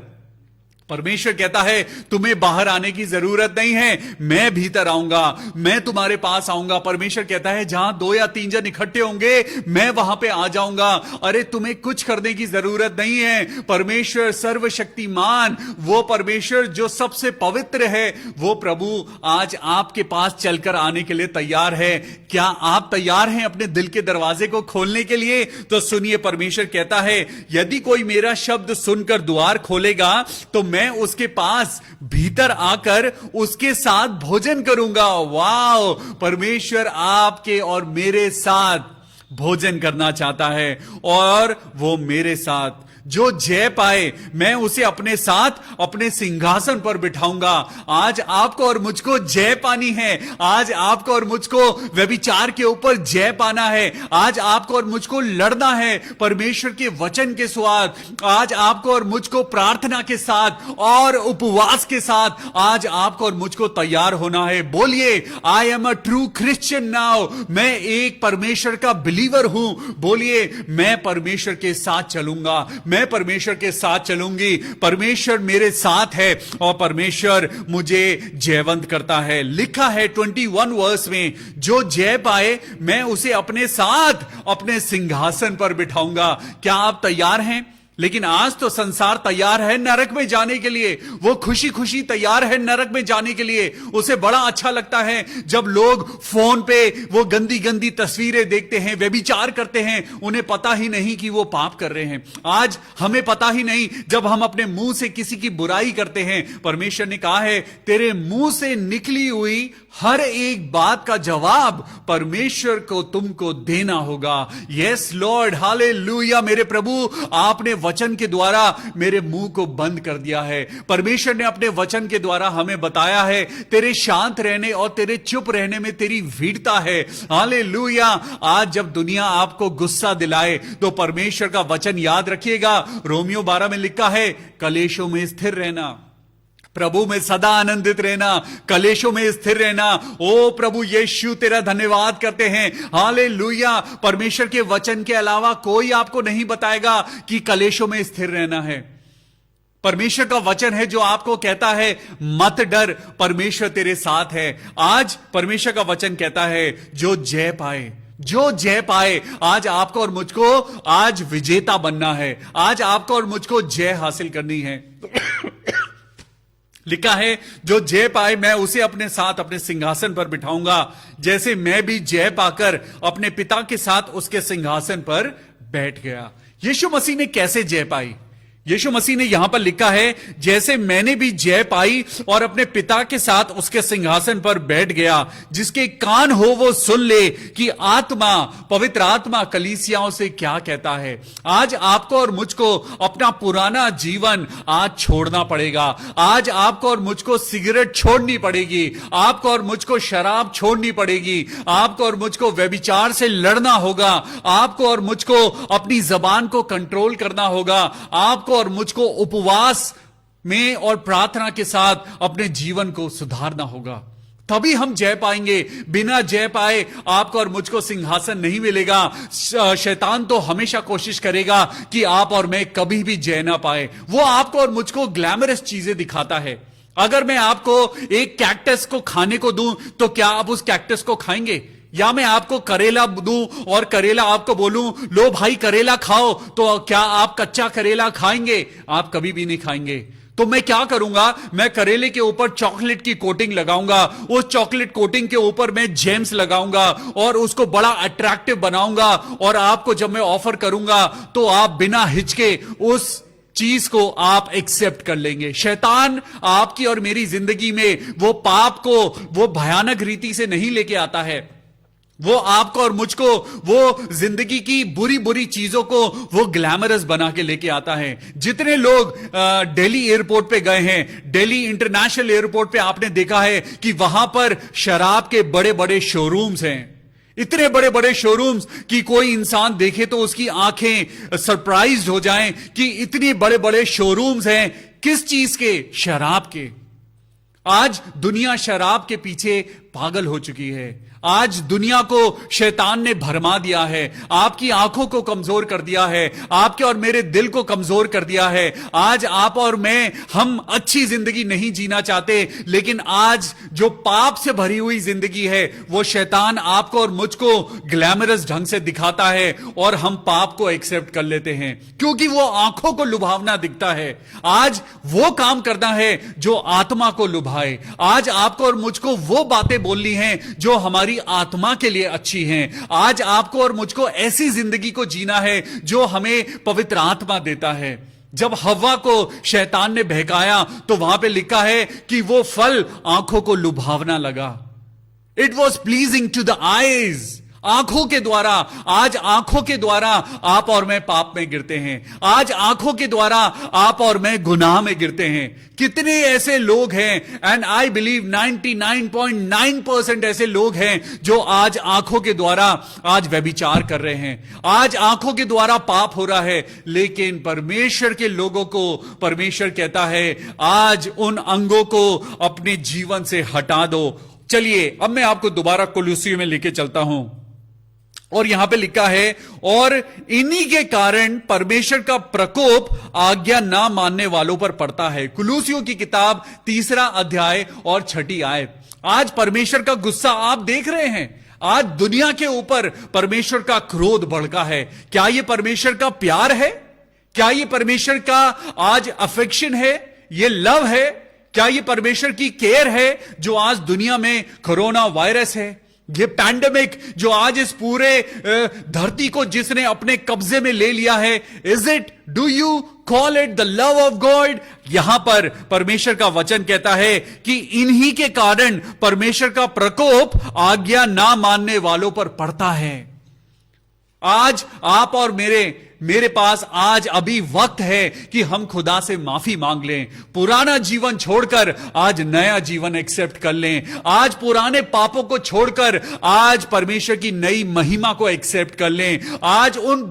परमेश्वर कहता है तुम्हें बाहर आने की जरूरत नहीं है, मैं भीतर आऊंगा, मैं तुम्हारे पास आऊंगा। परमेश्वर कहता है जहां 2 या 3 जन इकट्ठे होंगे मैं वहां पे आ जाऊंगा। अरे तुम्हें कुछ करने की जरूरत नहीं है। परमेश्वर सर्वशक्तिमान, वो परमेश्वर जो सबसे पवित्र है, वो प्रभु आज आपके पास चलकर आने के लिए तैयार है। क्या आप तैयार हैं अपने दिल के दरवाजे को खोलने के लिए? तो सुनिए, परमेश्वर कहता है यदि कोई मेरा शब्द सुनकर द्वार खोलेगा तो मैं उसके पास भीतर आकर उसके साथ भोजन करूंगा। वाओ, परमेश्वर आपके और मेरे साथ भोजन करना चाहता है और वो मेरे साथ। जो जय पाए मैं उसे अपने साथ अपने सिंहासन पर बिठाऊंगा। आज आपको और मुझको जय पानी है। आज आपको और मुझको व्यभिचार के ऊपर जय पाना है। आज आपको और मुझको लड़ना है परमेश्वर के वचन के स्वाद। आज आपको और मुझको प्रार्थना के साथ और उपवास के साथ आज आपको और मुझको तैयार होना है। बोलिए, I am a true Christian now. मैं एक परमेश्वर का बिलीवर हूं। बोलिए, मैं परमेश्वर के साथ चलूंगा, मैं परमेश्वर के साथ चलूंगी। परमेश्वर मेरे साथ है और परमेश्वर मुझे जयवंत करता है। लिखा है 21 वर्स में, जो जय पाए मैं उसे अपने साथ अपने सिंहासन पर बिठाऊंगा। क्या आप तैयार हैं? लेकिन आज तो संसार तैयार है नरक में जाने के लिए। वो खुशी खुशी तैयार है नरक में जाने के लिए। उसे बड़ा अच्छा लगता है जब लोग फोन पे वो गंदी गंदी तस्वीरें देखते हैं, व्यभिचार करते हैं। उन्हें पता ही नहीं कि वो पाप कर रहे हैं। आज हमें पता ही नहीं जब हम अपने मुंह से किसी की बुराई करते हैं। परमेश्वर ने कहा है तेरे मुंह से निकली हुई हर एक बात का जवाब परमेश्वर को तुमको देना होगा। Yes Lord, hallelujah. मेरे प्रभु, आपने वचन के द्वारा मेरे मुंह को बंद कर दिया है। परमेश्वर ने अपने वचन के द्वारा हमें बताया है तेरे शांत रहने और तेरे चुप रहने में तेरी वीरता है। हालेलुया। आज जब दुनिया आपको गुस्सा दिलाए तो परमेश्वर का वचन याद रखिएगा। रोमियो 12 में लिखा है कलेशों में स्थिर रहना, प्रभु में सदा आनंदित रहना, कलेशों में स्थिर रहना। ओ प्रभु यीशु, तेरा धन्यवाद करते हैं। हालेलुया। परमेश्वर के वचन के अलावा कोई आपको नहीं बताएगा कि कलेशों में स्थिर रहना है। परमेश्वर का वचन है जो आपको कहता है मत डर, परमेश्वर तेरे साथ है। आज परमेश्वर का वचन कहता है जो जय पाए, जो जय पाए। आज आपको और मुझको आज विजेता बनना है। आज आपको और मुझको जय हासिल करनी है। लिखा है जो जय पाए मैं उसे अपने साथ अपने सिंहासन पर बिठाऊंगा, जैसे मैं भी जय पाकर अपने पिता के साथ उसके सिंहासन पर बैठ गया। यीशु मसीह ने कैसे जय पाई? यीशु मसीह ने यहां पर लिखा है जैसे मैंने भी जय पाई और अपने पिता के साथ उसके सिंहासन पर बैठ गया। जिसके कान हो वो सुन ले कि आत्मा, पवित्र आत्मा कलीसियाओं से क्या कहता है। आज आपको और मुझको अपना पुराना जीवन आज छोड़ना पड़ेगा। आज आपको और मुझको सिगरेट छोड़नी पड़ेगी। आपको और मुझको शराब छोड़नी पड़ेगी। आपको और मुझको व्यभिचार से लड़ना होगा। आपको और मुझको अपनी जबान को कंट्रोल करना होगा। आपको और मुझको उपवास में और प्रार्थना के साथ अपने जीवन को सुधारना होगा। तभी हम जय पाएंगे। बिना जय पाए आपको और मुझको सिंहासन नहीं मिलेगा। शैतान तो हमेशा कोशिश करेगा कि आप और मैं कभी भी जय ना पाए। वो आपको और मुझको ग्लैमरस चीजें दिखाता है। अगर मैं आपको एक कैक्टस को खाने को दूं तो क्या आप उस कैक्टस को खाएंगे? या मैं आपको करेला दूं और करेला आपको बोलूं लो भाई करेला खाओ, तो क्या आप कच्चा करेला खाएंगे? आप कभी भी नहीं खाएंगे। तो मैं क्या करूंगा? मैं करेले के ऊपर चॉकलेट की कोटिंग लगाऊंगा। उस चॉकलेट कोटिंग के ऊपर मैं जेम्स लगाऊंगा और उसको बड़ा अट्रैक्टिव बनाऊंगा। और आपको जब मैं ऑफर करूंगा तो आप बिना हिचके उस चीज को आप एक्सेप्ट कर लेंगे। शैतान आपकी और मेरी जिंदगी में वो पाप को वो भयानक रीति से नहीं लेके आता है। वो आपको और मुझको वो जिंदगी की बुरी बुरी चीजों को वो ग्लैमरस बना के लेके आता है। जितने लोग दिल्ली एयरपोर्ट पे गए हैं, दिल्ली इंटरनेशनल एयरपोर्ट पे आपने देखा है कि वहां पर शराब के बड़े बड़े शोरूम्स हैं। इतने बड़े बड़े शोरूम्स कि कोई इंसान देखे तो उसकी आंखें सरप्राइज्ड हो जाएं कि इतने बड़े बड़े शोरूम्स हैं। किस चीज के? शराब के। आज दुनिया शराब के पीछे पागल हो चुकी है। आज दुनिया को शैतान ने भरमा दिया है, आपकी आंखों को कमजोर कर दिया है, आपके और मेरे दिल को कमजोर कर दिया है। आज आप और मैं, हम अच्छी जिंदगी नहीं जीना चाहते, लेकिन आज जो पाप से भरी हुई जिंदगी है वो शैतान आपको और मुझको ग्लैमरस ढंग से दिखाता है और हम पाप को एक्सेप्ट कर लेते हैं क्योंकि वो आंखों को लुभावना दिखता है। आज वो काम करना है जो आत्मा को लुभाए। आज आपको और मुझको वो बातें बोलनी है जो हमारी आत्मा के लिए अच्छी हैं। आज आपको और मुझको ऐसी जिंदगी को जीना है जो हमें पवित्र आत्मा देता है। जब हव्वा को शैतान ने बहकाया तो वहां पे लिखा है कि वो फल आंखों को लुभावना लगा। It was pleasing to the eyes. आंखों के द्वारा, आज आंखों के द्वारा आप और मैं पाप में गिरते हैं। आज आंखों के द्वारा आप और मैं गुनाह में गिरते हैं। कितने ऐसे लोग हैं, एंड आई बिलीव 99.9% ऐसे लोग हैं जो आज आंखों के द्वारा आज व्यभिचार कर रहे हैं, आज आंखों के द्वारा पाप हो रहा है। लेकिन परमेश्वर के लोगों को परमेश्वर कहता है आज उन अंगों को अपने जीवन से हटा दो। चलिए अब मैं आपको दोबारा कुलुसियों में लेके चलता हूं और यहां पे लिखा है, और इन्हीं के कारण परमेश्वर का प्रकोप आज्ञा ना मानने वालों पर पड़ता है। कुलुसियों की किताब 3 अध्याय और 6 आयत। आज परमेश्वर का गुस्सा आप देख रहे हैं। आज दुनिया के ऊपर परमेश्वर का क्रोध भड़का है। क्या यह परमेश्वर का प्यार है? क्या यह परमेश्वर का आज अफेक्शन है? यह लव है? क्या यह परमेश्वर की केयर है जो आज दुनिया में कोरोना वायरस है, ये पैंडेमिक जो आज इस पूरे धरती को जिसने अपने कब्जे में ले लिया है? Is it, do you call it the love of God? यहां पर परमेश्वर का वचन कहता है कि इन्हीं के कारण परमेश्वर का प्रकोप आज्ञा ना मानने वालों पर पड़ता है। आज आप और मेरे पास आज अभी वक्त है कि हम खुदा से माफी मांग लें, पुराना जीवन छोड़कर आज नया जीवन एक्सेप्ट कर लें, आज पुराने पापों को छोड़कर आज परमेश्वर की नई महिमा को एक्सेप्ट कर लें, आज उन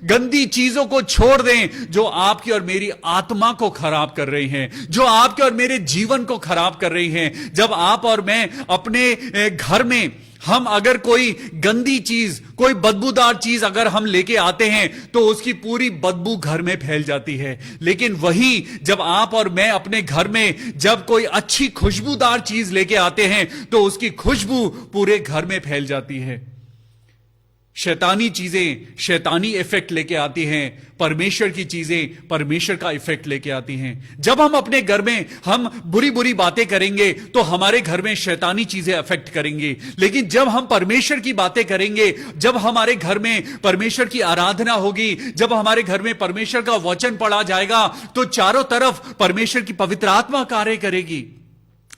गंदी चीजों को छोड़ दें जो आपकी और मेरी आत्मा को खराब कर रही हैं, जो आपके और मेरे जीवन को खराब कर रही हैं। जब आप और मैं अपने घर में हम अगर कोई गंदी चीज, कोई बदबूदार चीज अगर हम लेके आते हैं तो उसकी पूरी बदबू घर में फैल जाती है। लेकिन वही जब आप और मैं अपने घर में जब कोई अच्छी खुशबूदार चीज लेके आते हैं तो उसकी खुशबू पूरे घर में फैल जाती है। शैतानी चीजें शैतानी इफेक्ट लेके आती हैं, परमेश्वर की चीजें परमेश्वर का इफेक्ट लेके आती हैं। जब हम अपने घर में हम बुरी बुरी बातें करेंगे तो हमारे घर में शैतानी चीजें अफेक्ट करेंगी, लेकिन जब हम परमेश्वर की बातें करेंगे, जब हमारे घर में परमेश्वर की आराधना होगी, जब हमारे घर में परमेश्वर का वचन पढ़ा जाएगा तो चारों तरफ परमेश्वर की पवित्र आत्मा कार्य करेगी।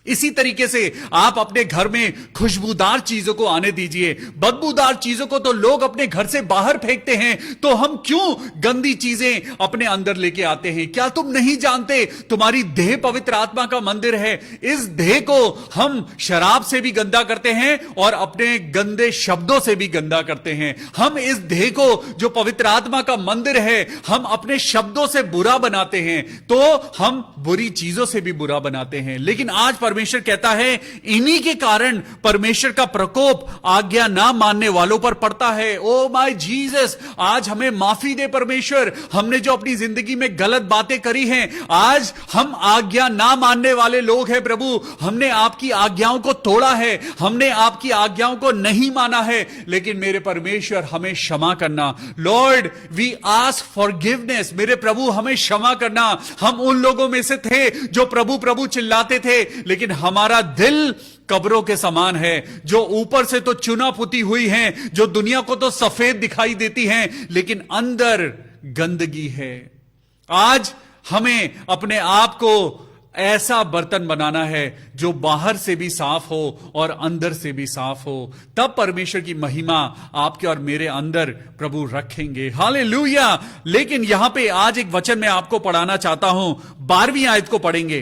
इसी तरीके से आप अपने घर में खुशबूदार चीजों को आने दीजिए। बदबूदार चीजों को तो लोग अपने घर से बाहर फेंकते हैं, तो हम क्यों गंदी चीजें अपने अंदर लेके आते हैं? क्या तुम नहीं जानते तुम्हारी देह पवित्र आत्मा का मंदिर है? इस देह को हम शराब से भी गंदा करते हैं और अपने गंदे शब्दों से भी गंदा करते हैं। हम इस देह को जो पवित्र आत्मा का मंदिर है हम अपने शब्दों से बुरा बनाते हैं, तो हम बुरी चीजों से भी बुरा बनाते हैं। लेकिन आज परमेश्वर कहता है इन्हीं के कारण परमेश्वर का प्रकोप आज्ञा ना मानने वालों पर पड़ता है। ओ माय जीसस, आज हमें माफी दे परमेश्वर, हमने जो अपनी जिंदगी में गलत बातें करी हैं, आज हम आज्ञा ना मानने वाले लोग हैं प्रभु। हमने आपकी आज्ञाओं को तोड़ा है, हमने आपकी आज्ञाओं को नहीं माना है, लेकिन मेरे परमेश्वर हमें क्षमा करना। लॉर्ड वी आस्क फॉरगिवनेस, मेरे प्रभु हमें क्षमा करना। हम उन लोगों में से थे जो प्रभु प्रभु चिल्लाते थे, लेकिन हमारा दिल कब्रों के समान है, जो ऊपर से तो चुना पुती हुई हैं, जो दुनिया को तो सफेद दिखाई देती हैं, लेकिन अंदर गंदगी है। आज हमें अपने आप को ऐसा बर्तन बनाना है जो बाहर से भी साफ हो और अंदर से भी साफ हो, तब परमेश्वर की महिमा आपके और मेरे अंदर प्रभु रखेंगे। हालेलुया। लेकिन यहां पे आज एक वचन मैं आपको पढ़ाना चाहता हूं, 12वीं आयत को पढ़ेंगे,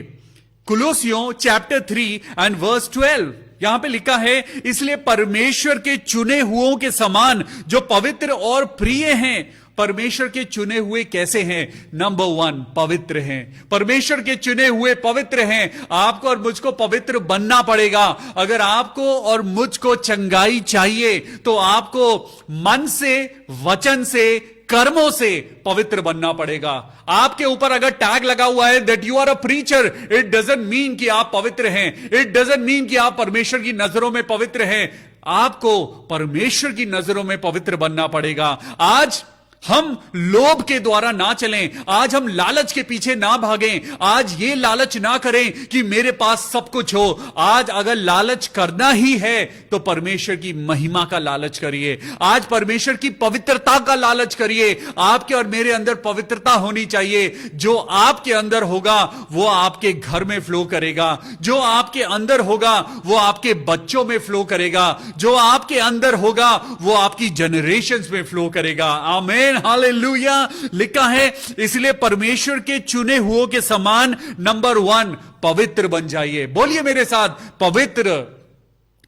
कुलोसियों चैप्टर 3 एंड वर्स 12। यहां पे लिखा है, इसलिए परमेश्वर के चुने हुओं के समान जो पवित्र और प्रिय हैं परमेश्वर के चुने हुए कैसे हैं? नंबर 1, पवित्र हैं। परमेश्वर के चुने हुए पवित्र हैं। आपको और मुझको पवित्र बनना पड़ेगा। अगर आपको और मुझको चंगाई चाहिए तो आपको मन से, वचन से, कर्मों से पवित्र बनना पड़ेगा। आपके ऊपर अगर टैग लगा हुआ है that you are a preacher, it doesn't mean कि आप पवित्र हैं। इट डजंट मीन कि आप परमेश्वर की नजरों में पवित्र हैं। आपको परमेश्वर की नजरों में पवित्र बनना पड़ेगा। आज हम लोभ के द्वारा ना चलें, आज हम लालच के पीछे ना भागें, आज ये लालच ना करें कि मेरे पास सब कुछ हो। आज अगर लालच करना ही है तो परमेश्वर की महिमा का लालच करिए। आज परमेश्वर की पवित्रता का लालच करिए। आपके और मेरे अंदर पवित्रता होनी चाहिए। जो आपके अंदर होगा वो आपके घर में फ्लो करेगा। जो आपके अंदर होगा वो आपके बच्चों में फ्लो करेगा। जो आपके अंदर होगा वो आपकी जनरेशंस में फ्लो करेगा। आमीन, हालेलुया। लिखा है इसलिए परमेश्वर के चुने हुओं के समान नंबर 1 पवित्र बन जाइए। बोलिए मेरे साथ, पवित्र।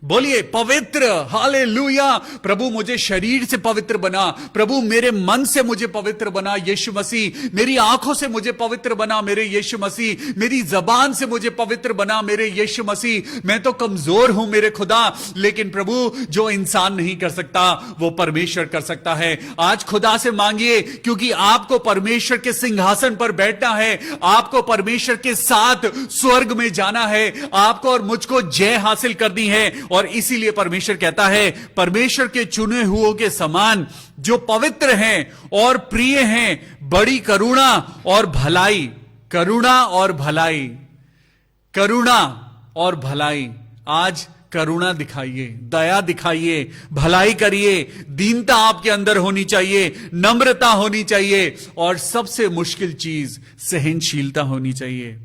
बोलिए पवित्र। हालेलुया। प्रभु मुझे शरीर से पवित्र बना, प्रभु मेरे मन से मुझे पवित्र बना यीशु मसीह, मेरी आंखों से मुझे पवित्र बना मेरे यीशु मसीह, मेरी जबान से मुझे पवित्र बना मेरे यीशु मसीह। मैं तो कमजोर हूं मेरे खुदा, लेकिन प्रभु जो इंसान नहीं कर सकता वो परमेश्वर कर सकता है। आज खुदा से मांगिए, क्योंकि आपको परमेश्वर के सिंहासन पर बैठना है, आपको परमेश्वर के साथ स्वर्ग में जाना है, आपको और मुझको जय हासिल करनी है। और इसीलिए परमेश्वर कहता है परमेश्वर के चुने हुओं के समान जो पवित्र हैं और प्रिय हैं, बड़ी करुणा और भलाई, करुणा और भलाई, करुणा और भलाई। आज करुणा दिखाइए, दया दिखाइए, भलाई करिए। दीनता आपके अंदर होनी चाहिए, नम्रता होनी चाहिए, और सबसे मुश्किल चीज सहनशीलता होनी चाहिए।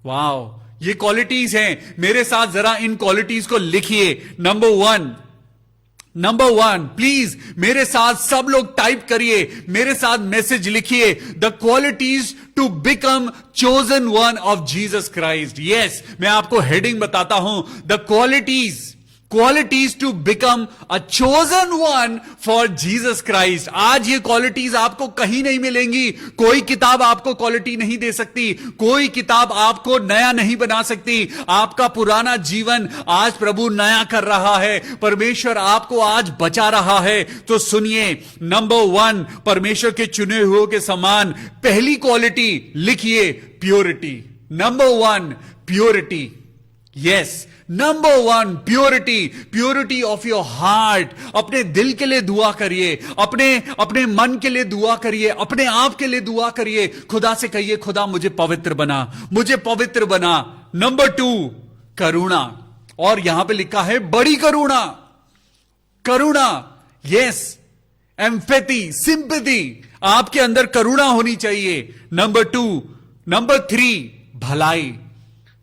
वाह, ये क्वालिटीज हैं। मेरे साथ जरा इन क्वालिटीज को लिखिए। नंबर 1 प्लीज मेरे साथ सब लोग टाइप करिए, मेरे साथ मैसेज लिखिए, the qualities to become chosen one of Jesus Christ. Yes, मैं आपको हेडिंग बताता हूं, the qualities to become a chosen one for Jesus Christ. आज ये क्वालिटीज आपको कहीं नहीं मिलेंगी। कोई किताब आपको क्वालिटी नहीं दे सकती, कोई किताब आपको नया नहीं बना सकती। आपका पुराना जीवन आज प्रभु नया कर रहा है, परमेश्वर आपको आज बचा रहा है। तो सुनिए, नंबर 1 परमेश्वर के चुने हुए के समान पहली क्वालिटी लिखिए, purity. Number 1 purity. Yes, number 1 purity of your heart. अपने दिल के लिए दुआ करिए, अपने मन के लिए दुआ करिए, अपने आप के लिए दुआ करिए। खुदा से कहिए, खुदा मुझे पवित्र बना, मुझे पवित्र बना। नंबर 2 करुणा, और यहां पे लिखा है बड़ी करुणा। करुणा, यस, एम्पैथी, सिंपैथी, आपके अंदर करुणा होनी चाहिए। नंबर 2, नंबर 3 भलाई,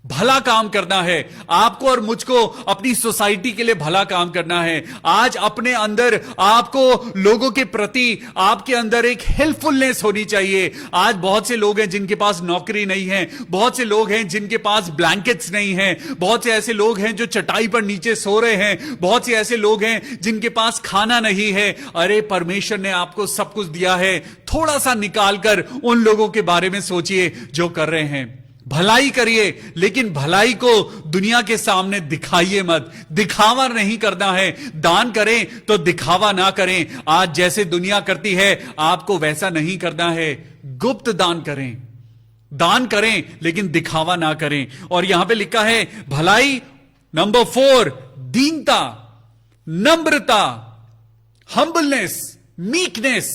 भला काम करना है। आपको और मुझको अपनी सोसाइटी के लिए भला काम करना है। आज अपने अंदर आपको लोगों के प्रति आपके अंदर एक हेल्पफुलनेस होनी चाहिए। आज बहुत से लोग हैं जिनके पास नौकरी नहीं है, बहुत से लोग हैं जिनके पास ब्लैंकेट्स नहीं है, बहुत से ऐसे लोग हैं जो चटाई पर नीचे सो रहे हैं, बहुत से ऐसे लोग हैं जिनके पास खाना नहीं है। अरे परमेश्वर ने आपको सब कुछ दिया है, थोड़ा सा निकालकर उन लोगों के बारे में सोचिए जो कर रहे हैं। भलाई करिए, लेकिन भलाई को दुनिया के सामने दिखाइए मत। दिखावा नहीं करना है। दान करें तो दिखावा ना करें। आज जैसे दुनिया करती है आपको वैसा नहीं करना है। गुप्त दान करें, दान करें लेकिन दिखावा ना करें। और यहां पे लिखा है भलाई। नंबर 4 दीनता, नम्रता, हम्बलनेस, मीकनेस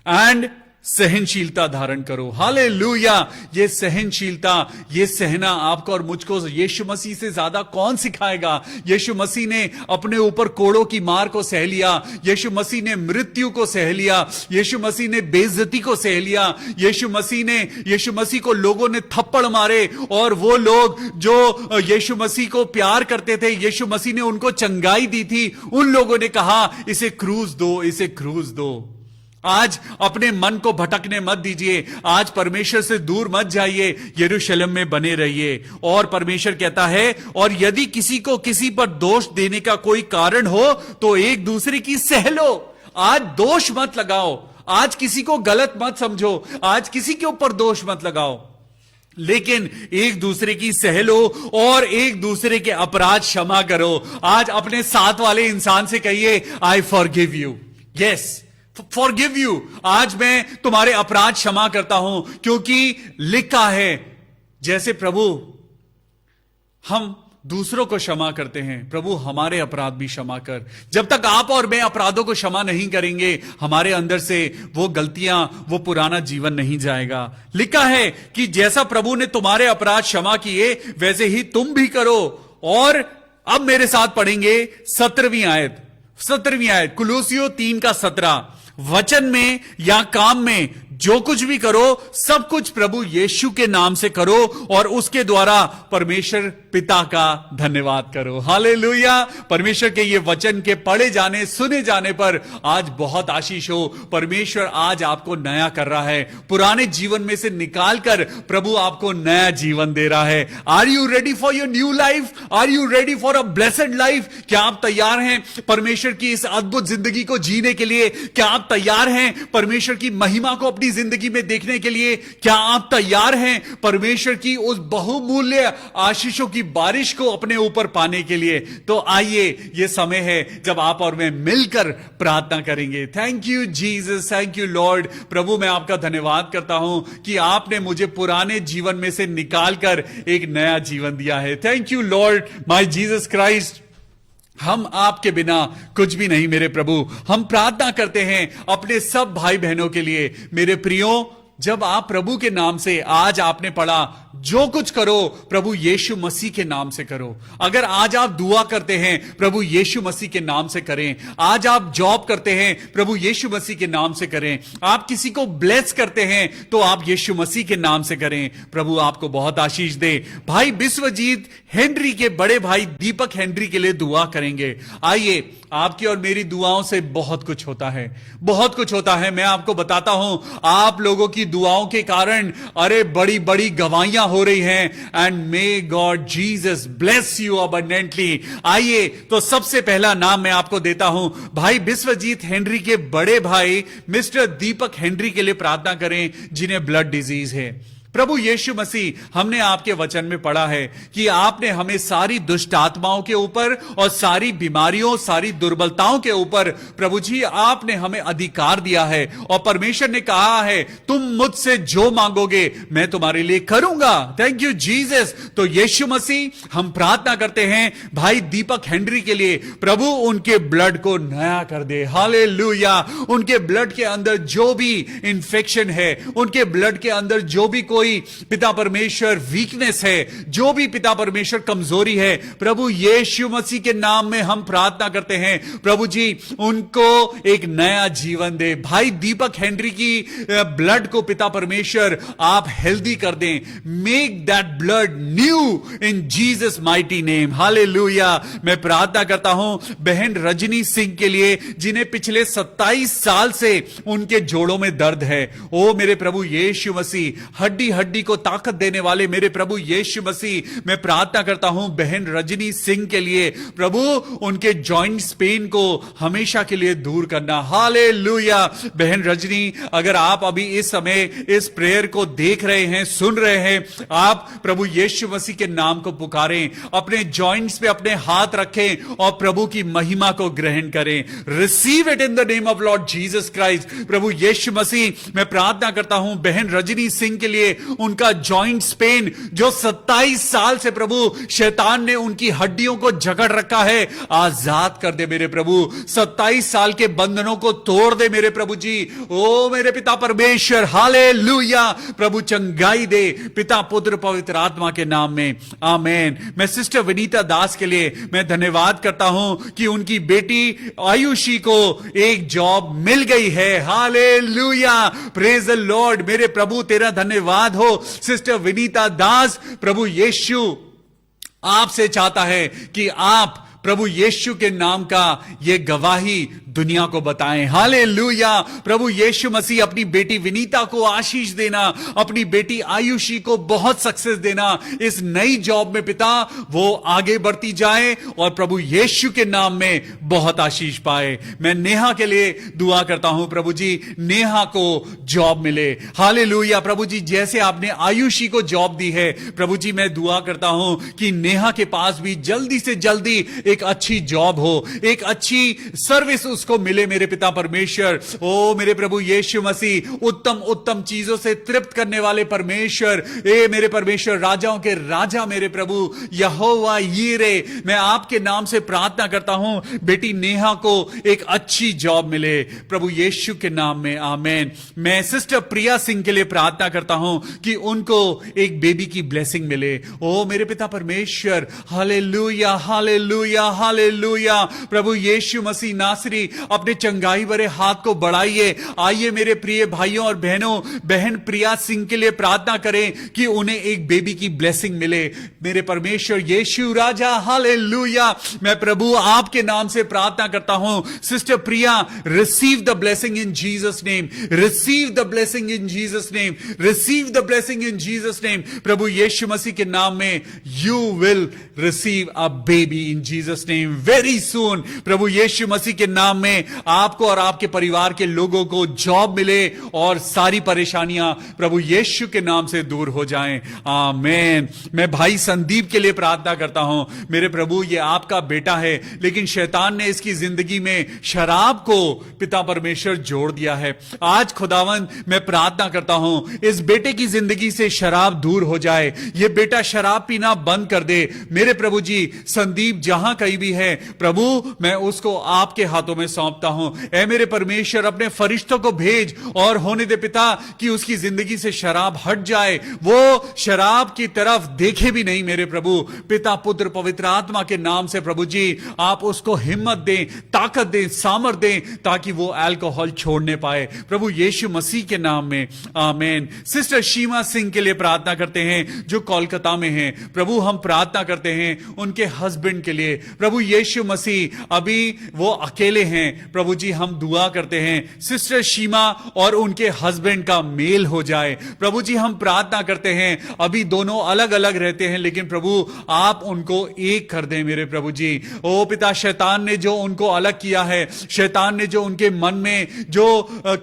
एंड सहनशीलता धारण करो। हालेलुया। ये सहनशीलता, ये सहना आपको और मुझको यीशु मसीह से ज्यादा कौन सिखाएगा। यीशु मसीह ने अपने ऊपर कोड़ों की मार को सह लिया, यीशु मसीह ने मृत्यु को सह लिया, यीशु मसीह ने बेइज्जती को सह लिया, यीशु मसीह को लोगों ने थप्पड़ मारे, और वो लोग जो यीशु मसीह को प्यार करते थे, यीशु मसीह ने उनको चंगाई दी थी, उन लोगों ने कहा इसे क्रूस दो, इसे क्रूस दो। आज अपने मन को भटकने मत दीजिए। आज परमेश्वर से दूर मत जाइए, यरूशलेम में बने रहिए। और परमेश्वर कहता है, और यदि किसी को किसी पर दोष देने का कोई कारण हो तो एक दूसरे की सह लो। आज दोष मत लगाओ, आज किसी को गलत मत समझो, आज किसी के ऊपर दोष मत लगाओ, लेकिन एक दूसरे की सह लो और एक दूसरे के अपराध क्षमा करो। आज अपने साथ वाले इंसान से कहिए, I forgive you, yes forgive you, आज मैं तुम्हारे अपराध क्षमा करता हूं, क्योंकि लिखा है जैसे प्रभु हम दूसरों को क्षमा करते हैं, प्रभु हमारे अपराध भी क्षमा कर। जब तक आप और मैं अपराधों को क्षमा नहीं करेंगे, हमारे अंदर से वो गलतियां, वो पुराना जीवन नहीं जाएगा। लिखा है कि जैसा प्रभु ने तुम्हारे अपराध क्षमा किए, वैसे ही तुम भी करो। और अब मेरे साथ पढ़ेंगे 17वीं आयत कुलुस्सियों 3:17। वचन में या काम में जो कुछ भी करो, सब कुछ प्रभु यीशु के नाम से करो और उसके द्वारा परमेश्वर पिता का धन्यवाद करो। हालेलुया। परमेश्वर के ये वचन के पढ़े जाने, सुने जाने पर आज बहुत आशीष हो। परमेश्वर आज आपको नया कर रहा है, पुराने जीवन में से निकालकर प्रभु आपको नया जीवन दे रहा है। Are you ready for your new life? Are you ready for a blessed life? क्या आप तैयार हैं परमेश्वर की इस अद्भुत जिंदगी को जीने के लिए? क्या आप तैयार हैं परमेश्वर की महिमा को अपनी जिंदगी में देखने के लिए? क्या आप तैयार हैं परमेश्वर की उस बहुमूल्य आशीषों की बारिश को अपने ऊपर पाने के लिए? तो आइए, यह समय है जब आप और मैं मिलकर प्रार्थना करेंगे। Thank you Jesus, thank you Lord. प्रभु मैं आपका धन्यवाद करता हूं कि आपने मुझे पुराने जीवन में से निकालकर एक नया जीवन दिया है। Thank you Lord my Jesus Christ. हम आपके बिना कुछ भी नहीं मेरे प्रभु। हम प्रार्थना करते हैं अपने सब भाई बहनों के लिए। मेरे प्रियो, जब आप प्रभु के नाम से, आज आपने पढ़ा, जो कुछ करो प्रभु यीशु मसीह के नाम से करो। अगर आज आप दुआ करते हैं, प्रभु यीशु मसीह के नाम से करें। आज आप जॉब करते हैं, प्रभु यीशु मसीह के नाम से करें। आप किसी को ब्लेस करते हैं, तो आप यीशु मसीह के नाम से करें। प्रभु आपको बहुत आशीष दे। भाई विश्वजीत हेनरी के बड़े भाई दीपक हेनरी के लिए दुआ करेंगे। आइए, आपकी और मेरी दुआओं से बहुत कुछ होता है, बहुत कुछ होता है। मैं आपको बताता हूं, आप लोगों की दुआओं के कारण अरे बड़ी बड़ी गवाहियां हो रही हैं। And may God Jesus bless you abundantly. आइए, तो सबसे पहला नाम मैं आपको देता हूं, भाई विश्वजीत हेनरी के बड़े भाई मिस्टर दीपक हेनरी के लिए प्रार्थना करें, जिन्हें ब्लड डिजीज है। प्रभु यीशु मसीह, हमने आपके वचन में पढ़ा है कि आपने हमें सारी दुष्ट आत्माओं के ऊपर और सारी बीमारियों, सारी दुर्बलताओं के ऊपर प्रभु जी आपने हमें अधिकार दिया है। और परमेश्वर ने कहा है, तुम मुझसे जो मांगोगे मैं तुम्हारे लिए करूंगा। Thank you Jesus. तो यीशु मसीह, हम प्रार्थना करते हैं भाई दीपक हेनरी के लिए, प्रभु उनके ब्लड को नया कर दे। हालेलुया। उनके ब्लड के अंदर जो भी इंफेक्शन है, उनके ब्लड के अंदर जो भी कोई पिता परमेश्वर वीकनेस है, जो भी पिता परमेश्वर कमजोरी है, प्रभु यीशु मसीह के नाम में हम प्रार्थना करते हैं, प्रभु जी उनको एक नया जीवन दे। भाई दीपक हेनरी की ब्लड को पिता परमेश्वर आप हेल्दी कर दें। Make that blood new in Jesus mighty name. Hallelujah. मैं प्रार्थना करता हूं बहन रजनी सिंह के लिए, जिन्हें पिछले 27 साल से उनके जोड़ों में दर्द है। ओ मेरे प्रभु यीशु मसीह, हड्डी हड्डी को ताकत देने वाले मेरे प्रभु यीशु मसीह, मैं प्रार्थना करता हूं बहन रजनी सिंह के लिए, प्रभु उनके जॉइंट्स पेन को हमेशा के लिए दूर करना। हालेलुया। बहन रजनी, अगर आप अभी इस समय इस प्रेयर को देख रहे हैं, सुन रहे हैं, आप प्रभु यीशु मसीह के नाम को पुकारें, अपने जॉइंट्स पे अपने हाथ रखें और प्रभु की महिमा को ग्रहण करें। Receive it in the name of Lord Jesus Christ. प्रभु यीशु मसीह, मैं प्रार्थना करता हूं बहन रजनी सिंह के लिए, उनका जॉइंट्स पेन जो 27 साल से प्रभु शैतान ने उनकी हड्डियों को जकड़ रखा है, आजाद कर दे मेरे प्रभु। 27 साल के बंधनों को तोड़ दे मेरे प्रभु जी। ओ मेरे पिता परमेश्वर, हालेलुया। प्रभु चंगाई दे, पिता पुत्र पवित्र आत्मा के नाम में, आमेन। मैं सिस्टर विनीता दास के लिए मैं धन्यवाद करता हूं कि उनकी बेटी आयुषी को एक जॉब मिल गई है। हालेलुया। Praise the Lord. मेरे प्रभु तेरा धन्यवाद हो सिस्टर विनीता दास। प्रभु यीशु आपसे चाहता है कि आप प्रभु यीशु के नाम का ये गवाही दुनिया को बताएं। हालेलुया। प्रभु यीशु मसीह अपनी बेटी विनीता को आशीष देना, अपनी बेटी आयुषी को बहुत सक्सेस देना इस नई जॉब में पिता, वो आगे बढ़ती जाए और प्रभु यीशु के नाम में बहुत आशीष पाए। मैं नेहा के लिए दुआ करता हूं प्रभु जी, नेहा को जॉब मिले। हालेलुया। प्रभु जी जैसे आपने आयुषी को जॉब दी है, प्रभु जी मैं दुआ करता हूं कि नेहा के पास भी जल्दी से जल्दी एक अच्छी जॉब हो, एक अच्छी सर्विस उसको मिले मेरे पिता परमेश्वर। ओ मेरे प्रभु यीशु मसीह, उत्तम उत्तम चीजों से तृप्त करने वाले परमेश्वर, ए मेरे परमेश्वर, राजाओं के राजा मेरे प्रभु यहोवा यीरे, मैं आपके नाम से प्रार्थना करता हूं बेटी नेहा को एक अच्छी जॉब मिले प्रभु यीशु के नाम में, आमेन। मैं सिस्टर प्रिया सिंह के लिए प्रार्थना करता हूं कि उनको एक बेबी की ब्लेसिंग मिले। ओ मेरे पिता परमेश्वर, हालेलुया हालेलुया हालेलुया। प्रभु यीशु मसीह नासरी, अपने चंगाई भरे हाथ को बढ़ाइए। आइए मेरे प्रिय भाइयों और बहनों, बहन प्रिया सिंह के लिए प्रार्थना करें कि उन्हें एक बेबी की ब्लेसिंग मिले मेरे परमेश्वर यीशु राजा, हालेलुया। मैं प्रभु आपके नाम से प्रार्थना करता हूं, sister Priya, receive the blessing in Jesus name, receive the blessing in Jesus name, receive the blessing in Jesus name. प्रभु यीशु मसीह के नाम में you will receive a baby in Jesus name very soon. प्रभु यीशु मसीह के नाम में आपको और आपके परिवार के लोगों को जॉब मिले और सारी परेशानियां प्रभु यीशु के नाम से दूर हो जाएं, आमीन। मैं भाई संदीप के लिए प्रार्थना करता हूं, मेरे प्रभु ये आपका बेटा है, लेकिन शैतान ने इसकी जिंदगी में शराब को पिता परमेश्वर जोड़ दिया है। आज खुदावंद मैं प्रार्थना करता हूं इस बेटे की जिंदगी से शराब दूर हो जाए, ये बेटा शराब पीना बंद कर दे मेरे प्रभु जी। संदीप जहां कहीं भी है प्रभु, मैं उसको आपके हाथों में सौंपता हूं। ऐ मेरे परमेश्वर, अपने फरिश्तों को भेज और होने दे पिता कि उसकी जिंदगी से शराब हट जाए, वो शराब की तरफ देखे भी नहीं मेरे प्रभु। पिता पुत्र पवित्र आत्मा के नाम से प्रभु जी आप उसको हिम्मत दें, ताकत दें, सामर्थ दें, ताकि वो अल्कोहल छोड़ने पाए प्रभु यीशु मसीह के नाम में, आमीन। सिस्टर शीमा सिंह के लिए प्रार्थना करते हैं जो कोलकाता में हैं। प्रभु हम प्रार्थना करते हैं उनके हस्बैंड के लिए प्रभु यीशु मसीह, अभी वो अकेले हैं प्रभु जी। हम दुआ करते हैं सिस्टर शीमा और उनके हस्बैंड का मेल हो जाए प्रभु जी। हम प्रार्थना करते हैं, अभी दोनों अलग अलग रहते हैं, लेकिन प्रभु आप उनको एक कर दें मेरे प्रभु जी। ओ पिता, शैतान ने जो उनको अलग किया है, शैतान ने जो उनके मन में जो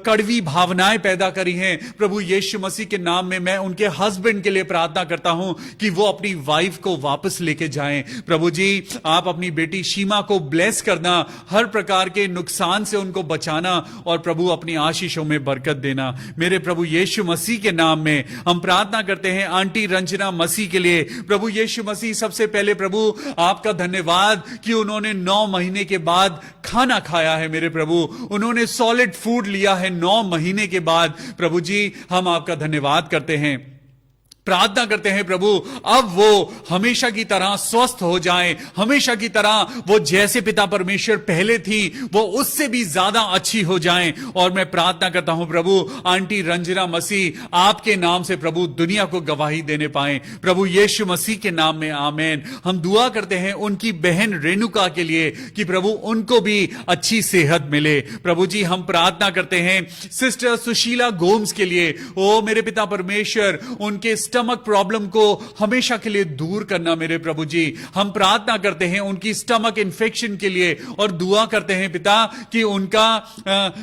कड़वी भावनाएं पैदा करी हैं प्रभु यीशु मसीह के नाम में, मैं उनके हस्बैंड के लिए प्रार्थना करता हूं कि वो अपनी वाइफ को वापस लेके जाएं प्रभु जी। आप अपनी बेटी शीमा को ब्लेस करना, हर प्रकार के नुकसान से उनको बचाना और प्रभु अपनी आशीषों में बरकत देना मेरे प्रभु यीशु मसीह के नाम में। हम प्रार्थना करते हैं आंटी रंजना मसीह के लिए प्रभु यीशु मसीह। सबसे पहले प्रभु आपका धन्यवाद कि उन्होंने 9 महीने के बाद खाना खाया है मेरे प्रभु, उन्होंने सॉलिड फूड लिया है 9 महीने के बाद प्रभु जी। हम आपका धन्यवाद करते हैं, प्रार्थना करते हैं प्रभु अब वो हमेशा की तरह स्वस्थ हो जाएं, हमेशा की तरह वो जैसे पिता परमेश्वर पहले थी वो उससे भी ज्यादा अच्छी हो जाएं। और मैं प्रार्थना करता हूं प्रभु आंटी रंजना मसीह आपके नाम से प्रभु दुनिया को गवाही देने पाए प्रभु यीशु मसीह के नाम में, आमीन। हम दुआ करते हैं उनकी बहन रेणुका के लिए कि प्रभु उनको भी अच्छी सेहत मिले प्रभु जी। हम प्रार्थना करते हैं सिस्टर सुशीला गोम्स के लिए, ओ मेरे पिता परमेश्वर, उनके स्टमक प्रॉब्लम को हमेशा के लिए दूर करना मेरे प्रभु जी। हम प्रार्थना करते हैं उनकी स्टमक इन्फेक्शन के लिए और दुआ करते हैं पिता कि उनका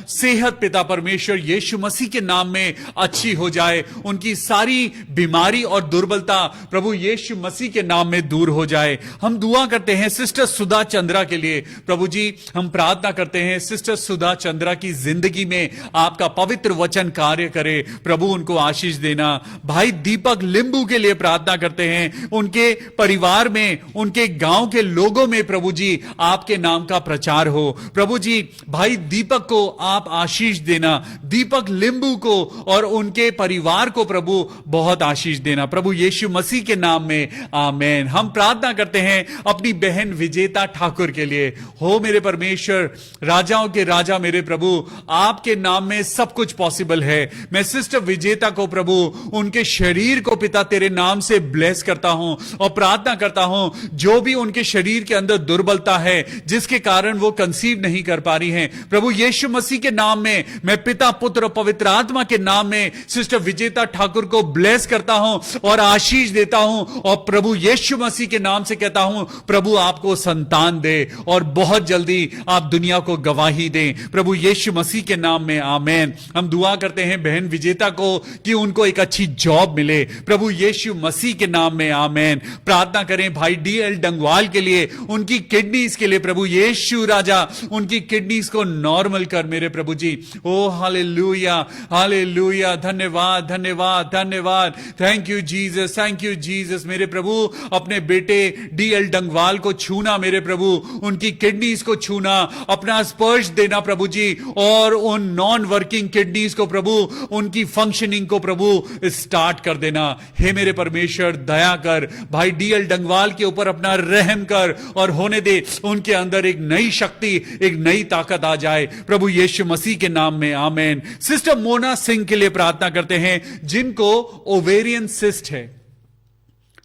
सेहत पिता परमेश्वर यीशु मसीह के नाम में अच्छी हो जाए, उनकी सारी बीमारी और दुर्बलता प्रभु यीशु मसीह के नाम में दूर हो जाए। हम दुआ करते हैं सिस्टर सुधा चंद्रा के लिए प्रभु जी। हम प्रार्थना करते हैं सिस्टर सुधा चंद्रा की जिंदगी में आपका पवित्र वचन कार्य करे प्रभु, उनको आशीष देना। भाई दीपक लिंबू के लिए प्रार्थना करते हैं, उनके परिवार में, उनके गांव के लोगों में प्रभु जी आपके नाम का प्रचार हो प्रभु जी। भाई दीपक को आप आशीष देना, दीपक लिंबू को और उनके परिवार को प्रभु बहुत आशीष देना प्रभु यीशु मसीह के नाम में, आमीन। हम प्रार्थना करते हैं अपनी बहन विजेता ठाकुर के लिए, हो मेरे परमेश्वर, राजाओं के राजा मेरे प्रभु, आपके नाम में सब कुछ पॉसिबल है। मैं सिस्टर विजेता को प्रभु उनके शरीर को पिता तेरे नाम से ब्लेस करता हूं और प्रार्थना करता हूं, जो भी उनके शरीर के अंदर दुर्बलता है जिसके कारण वो कंसीव नहीं कर पा रही हैं, प्रभु यीशु मसीह के नाम में मैं पिता, पुत्र और पवित्र आत्मा के नाम में सिस्टर विजेता ठाकुर को ब्लेस करता हूं और आशीष देता हूं। और प्रभु यीशु मसीह के नाम से कहता हूं, प्रभु आपको संतान दे और बहुत जल्दी आप दुनिया को गवाही दें, प्रभु यीशु मसीह के नाम में, आमेन। हम दुआ करते हैं बहन विजेता को कि उनको एक अच्छी जॉब मिले, प्रभु यीशु मसीह के नाम में, आमेन। प्रार्थना करें भाई DL डंगवाल के लिए, उनकी किडनीज के लिए, प्रभु यीशु राजा उनकी किडनीज को नॉर्मल कर मेरे प्रभु जी। ओ हालेलुया, हालेलुया, धन्यवाद धन्यवाद धन्यवाद, thank you Jesus, thank you Jesus. मेरे प्रभु अपने बेटे DL डंगवाल को छूना मेरे प्रभु, उनकी किडनीज को छूना, अपना स्पर्श देना प्रभु जी, और उन नॉन वर्किंग किडनीज को प्रभु, उनकी फंक्शनिंग को प्रभु स्टार्ट कर देना। हे मेरे परमेश्वर दया कर, भाई DL डंगवाल के ऊपर अपना रहम कर और होने दे उनके अंदर एक नई शक्ति, एक नई ताकत आ जाए, प्रभु यीशु मसीह के नाम में, आमेन। सिस्टर मोना सिंह के लिए प्रार्थना करते हैं जिनको ओवेरियन सिस्ट है।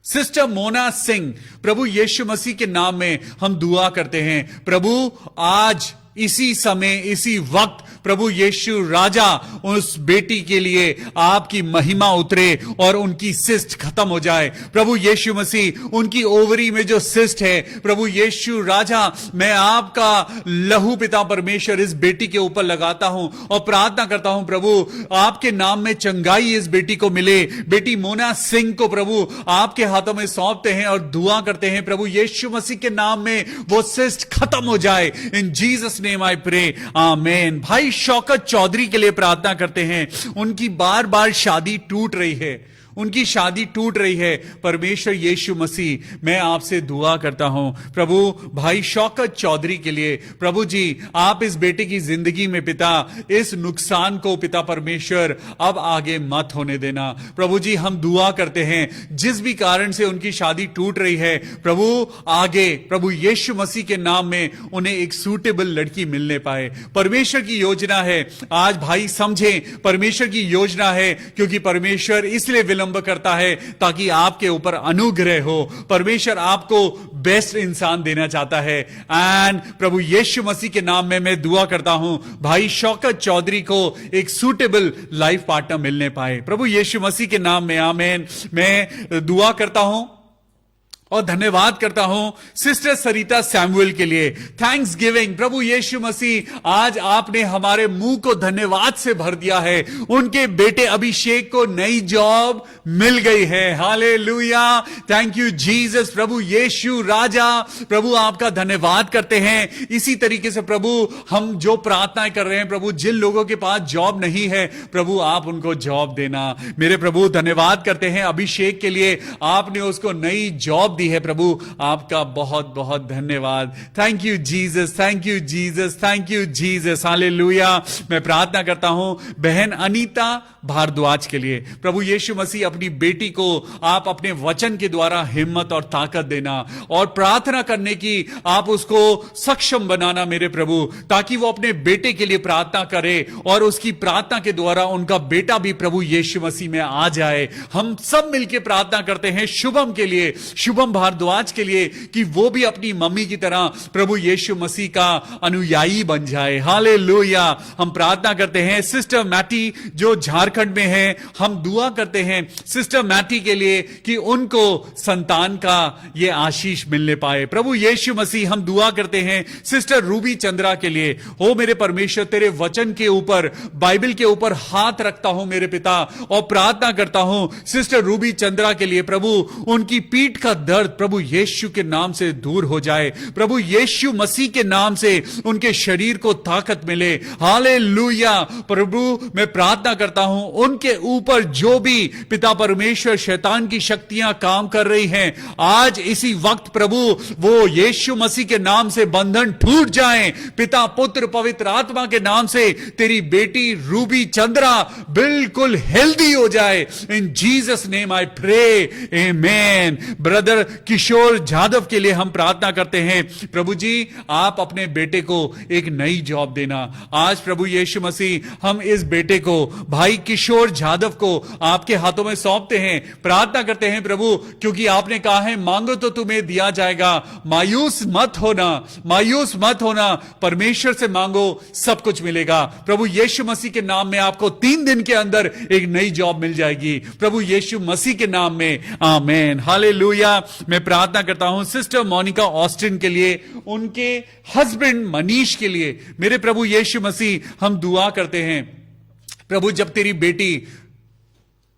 सिस्टर मोना सिंह, प्रभु यीशु मसीह के नाम में हम दुआ करते हैं, प्रभु आज इसी समय इसी वक्त प्रभु यीशु राजा उस बेटी के लिए आपकी महिमा उतरे और उनकी सिस्ट खत्म हो जाए। प्रभु यीशु मसीह उनकी ओवरी में जो सिस्ट है, प्रभु यीशु राजा मैं आपका लहू पिता परमेश्वर इस बेटी के ऊपर लगाता हूं और प्रार्थना करता हूं प्रभु आपके नाम में चंगाई इस बेटी को मिले। बेटी मोना सिंह को प्रभु आपके हाथों में सौंपते हैं और दुआ करते हैं प्रभु यीशु मसीह के नाम में वो सिस्ट खत्म हो जाए। In Jesus name I pray, amen. भाई शौकत चौधरी के लिए प्रार्थना करते हैं, उनकी बार बार शादी टूट रही है, उनकी शादी टूट रही है। परमेश्वर यीशु मसीह मैं आपसे दुआ करता हूं प्रभु भाई शौकत चौधरी के लिए, प्रभु जी आप इस बेटे की जिंदगी में पिता इस नुकसान को पिता परमेश्वर अब आगे मत होने देना। प्रभु जी हम दुआ करते हैं जिस भी कारण से उनकी शादी टूट रही है प्रभु आगे प्रभु यीशु मसीह के नाम में उन्हें एक सूटेबल लड़की मिलने पाए। परमेश्वर की योजना है, आज भाई समझें परमेश्वर की योजना है, क्योंकि परमेश्वर इसलिए विलंब करता है ताकि आपके ऊपर अनुग्रह हो। परमेश्वर आपको बेस्ट इंसान देना चाहता है। एंड प्रभु यीशु मसीह के नाम में मैं दुआ करता हूं भाई शौकत चौधरी को एक सूटेबल लाइफ पार्टनर मिलने पाए, प्रभु यीशु मसीह के नाम में, आमेन। मैं दुआ करता हूं और धन्यवाद करता हूं सिस्टर सरिता सैमुअल के लिए, थैंक्स गिविंग। प्रभु यीशु मसीह आज आपने हमारे मुंह को धन्यवाद से भर दिया है। उनके बेटे अभिषेक को नई जॉब मिल गई है, हालेलुया, थैंक यू जीसस। प्रभु यीशु राजा प्रभु आपका धन्यवाद करते हैं। इसी तरीके से प्रभु हम जो प्रार्थनाएं कर रहे हैं प्रभु, जिन लोगों के पास जॉब नहीं है प्रभु आप उनको जॉब देना। मेरे प्रभु धन्यवाद करते हैं अभिषेक के लिए, आपने उसको नई जॉब है प्रभु, आपका बहुत बहुत धन्यवाद। Thank you Jesus, thank you Jesus, thank you Jesus, hallelujah. मैं प्रार्थना करता हूं बहन अनीता भारद्वाज के लिए, प्रभु यीशु मसीह अपनी बेटी को आप अपने वचन के द्वारा हिम्मत और ताकत देना और प्रार्थना करने की आप उसको सक्षम बनाना मेरे प्रभु, ताकि वो अपने बेटे के लिए प्रार्थना करे और उसकी प्रार्थना के द्वारा उनका बेटा भी प्रभु यीशु मसीह में आ जाए। हम सब मिलकर प्रार्थना करते हैं शुभम के लिए, शुभम भारद्वाज के लिए, कि वो भी अपनी मम्मी की तरह प्रभु यीशु मसीह का अनुयायी बन जाए, हालेलुया। हम प्रार्थना करते हैं सिस्टर मैटी जो झारखंड में है, हम दुआ करते हैं सिस्टर मैटी के लिए कि उनको संतान का ये आशीष मिलने पाए, प्रभु यीशु मसीह। हम दुआ करते हैं सिस्टर रूबी चंद्रा के लिए, हो मेरे परमेश्वर तेरे वचन के ऊपर, बाइबल के ऊपर हाथ रखता हूं मेरे पिता और प्रार्थना करता हूं सिस्टर रूबी चंद्रा के लिए, प्रभु उनकी पीठ का दर्द प्रभु यीशु के नाम से दूर हो जाए, प्रभु यीशु मसीह के नाम से उनके शरीर को ताकत मिले, हालेलुया। प्रभु मैं प्रार्थना करता हूं उनके ऊपर जो भी पिता परमेश्वर शैतान की शक्तियां काम कर रही हैं, आज इसी वक्त प्रभु वो यीशु मसीह के नाम से बंधन टूट जाएं, पिता पुत्र पवित्र आत्मा के नाम से तेरी बेटी रूबी चंद्रा बिल्कुल हेल्दी हो जाए, in Jesus name I pray, amen. Brother sister Kishore Jadhav के लिए हम प्रार्थना करते हैं। प्रभु जी, आप अपने बेटे को एक नई जॉब देना। आज प्रभु यीशु मसीह, हम इस बेटे को, भाई किशोर जाधव को आपके हाथों में सौंपते हैं। प्रार्थना करते हैं प्रभु, क्योंकि आपने कहा है मांगो तो तुम्हें दिया जाएगा, मायूस मत होना, मायूस मत होना, परमेश्वर से मांगो, सब कुछ मिलेगा। प्रभु यीशु मसीह के नाम में आपको 3 दिन के अंदर एक नई जॉब मिल जाएगी, प्रभु यीशु मसीह के नाम में, आमेन, हालेलुया। मैं प्रार्थना करता हूं सिस्टर मोनिका ऑस्टिन के लिए, उनके हस्बैंड मनीष के लिए। मेरे प्रभु यीशु मसीह, हम दुआ करते हैं प्रभु, जब तेरी बेटी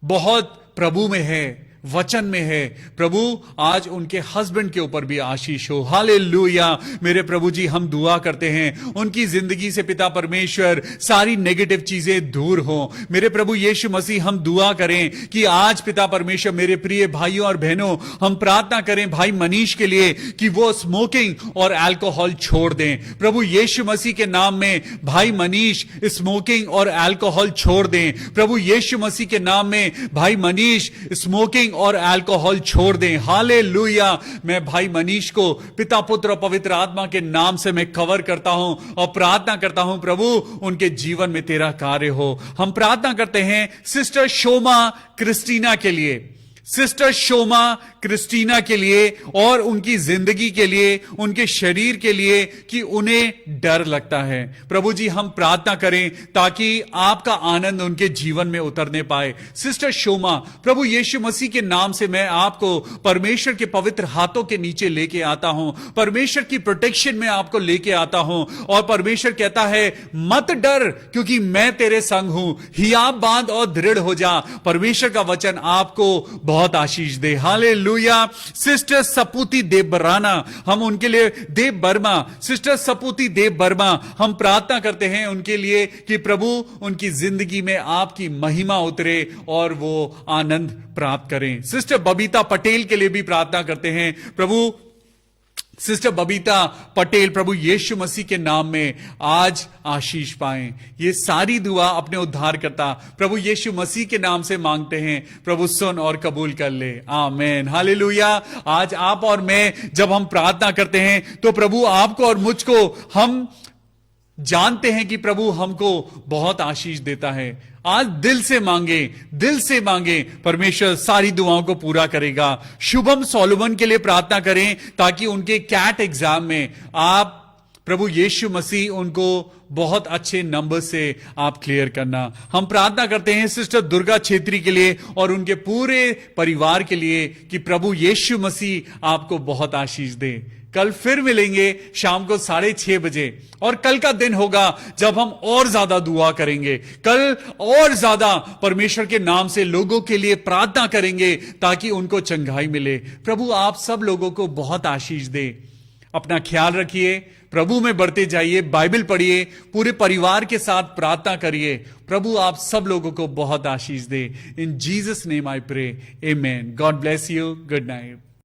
बहुत प्रभु में है, वचन में है, प्रभु आज उनके हस्बैंड के ऊपर भी आशीष हो, हालेलुया। मेरे प्रभु जी, हम दुआ करते हैं उनकी जिंदगी से पिता परमेश्वर सारी नेगेटिव चीजें दूर हो। मेरे प्रभु यीशु मसीह, हम दुआ करें कि आज पिता परमेश्वर, मेरे प्रिय भाइयों और बहनों, हम प्रार्थना करें भाई मनीष के लिए कि वो स्मोकिंग और अल्कोहल छोड़ दें। प्रभु यीशु मसीह के नाम में भाई मनीष स्मोकिंग और अल्कोहल छोड़ दें। प्रभु यीशु मसीह के नाम में भाई मनीष स्मोकिंग और अल्कोहल छोड़ दें, हालेलुया। मैं भाई मनीष को पिता, पुत्र और पवित्र आत्मा के नाम से मैं कवर करता हूं और प्रार्थना करता हूं प्रभु, उनके जीवन में तेरा कार्य हो। हम प्रार्थना करते हैं सिस्टर शोमा क्रिस्टीना के लिए, सिस्टर शोमा क्रिस्टीना के लिए और उनकी जिंदगी के लिए, उनके शरीर के लिए, कि उन्हें डर लगता है। प्रभु जी, हम प्रार्थना करें ताकि आपका आनंद उनके जीवन में उतरने पाए। सिस्टर शोमा, प्रभु यीशु मसीह के नाम से मैं आपको परमेश्वर के पवित्र हाथों के नीचे लेके आता हूं, परमेश्वर की प्रोटेक्शन में आपको लेके आता हूं, और परमेश्वर कहता है मत डर, क्योंकि मैं तेरे संग हूं, हियाब बांध और दृढ़ हो जा। परमेश्वर का वचन आपको बहुत आशीष दे, हालेलुया। सिस्टर सपूती देव बराना, हम उनके लिए, देव वर्मा, सिस्टर सपूती देव वर्मा, हम प्रार्थना करते हैं उनके लिए कि प्रभु उनकी जिंदगी में आपकी महिमा उतरे और वो आनंद प्राप्त करें। सिस्टर बबीता पटेल के लिए भी प्रार्थना करते हैं प्रभु, सिस्टर बबीता पटेल प्रभु यीशु मसीह के नाम में आज आशीष पाएं। ये सारी दुआ अपने उद्धारकर्ता प्रभु यीशु मसीह के नाम से मांगते हैं, प्रभु सुन और कबूल कर ले, आमेन, हालेलुया। आज आप और मैं जब हम प्रार्थना करते हैं तो प्रभु आपको और मुझको, हम जानते हैं कि प्रभु हमको बहुत आशीष देता है। आज दिल से मांगे, दिल से मांगे, परमेश्वर सारी दुआओं को पूरा करेगा। शुभम सोलोमन के लिए प्रार्थना करें ताकि उनके कैट एग्जाम में आप प्रभु यीशु मसीह उनको बहुत अच्छे नंबर से आप क्लियर करना। हम प्रार्थना करते हैं सिस्टर दुर्गा छेत्री के लिए और उनके पूरे परिवार के लिए कि प्रभु यीशु मसीह आपको बहुत आशीष दे। कल फिर मिलेंगे शाम को 6:30 बजे, और कल का दिन होगा जब हम और ज्यादा दुआ करेंगे, कल और ज्यादा परमेश्वर के नाम से लोगों के लिए प्रार्थना करेंगे ताकि उनको चंगाई मिले। प्रभु आप सब लोगों को बहुत आशीष दे। अपना ख्याल रखिए, प्रभु में बढ़ते जाइए, बाइबल पढ़िए, पूरे परिवार के साथ प्रार्थना करिए। प्रभु आप सब लोगों को बहुत आशीष दे। In Jesus name I pray, amen. God bless you. Good night.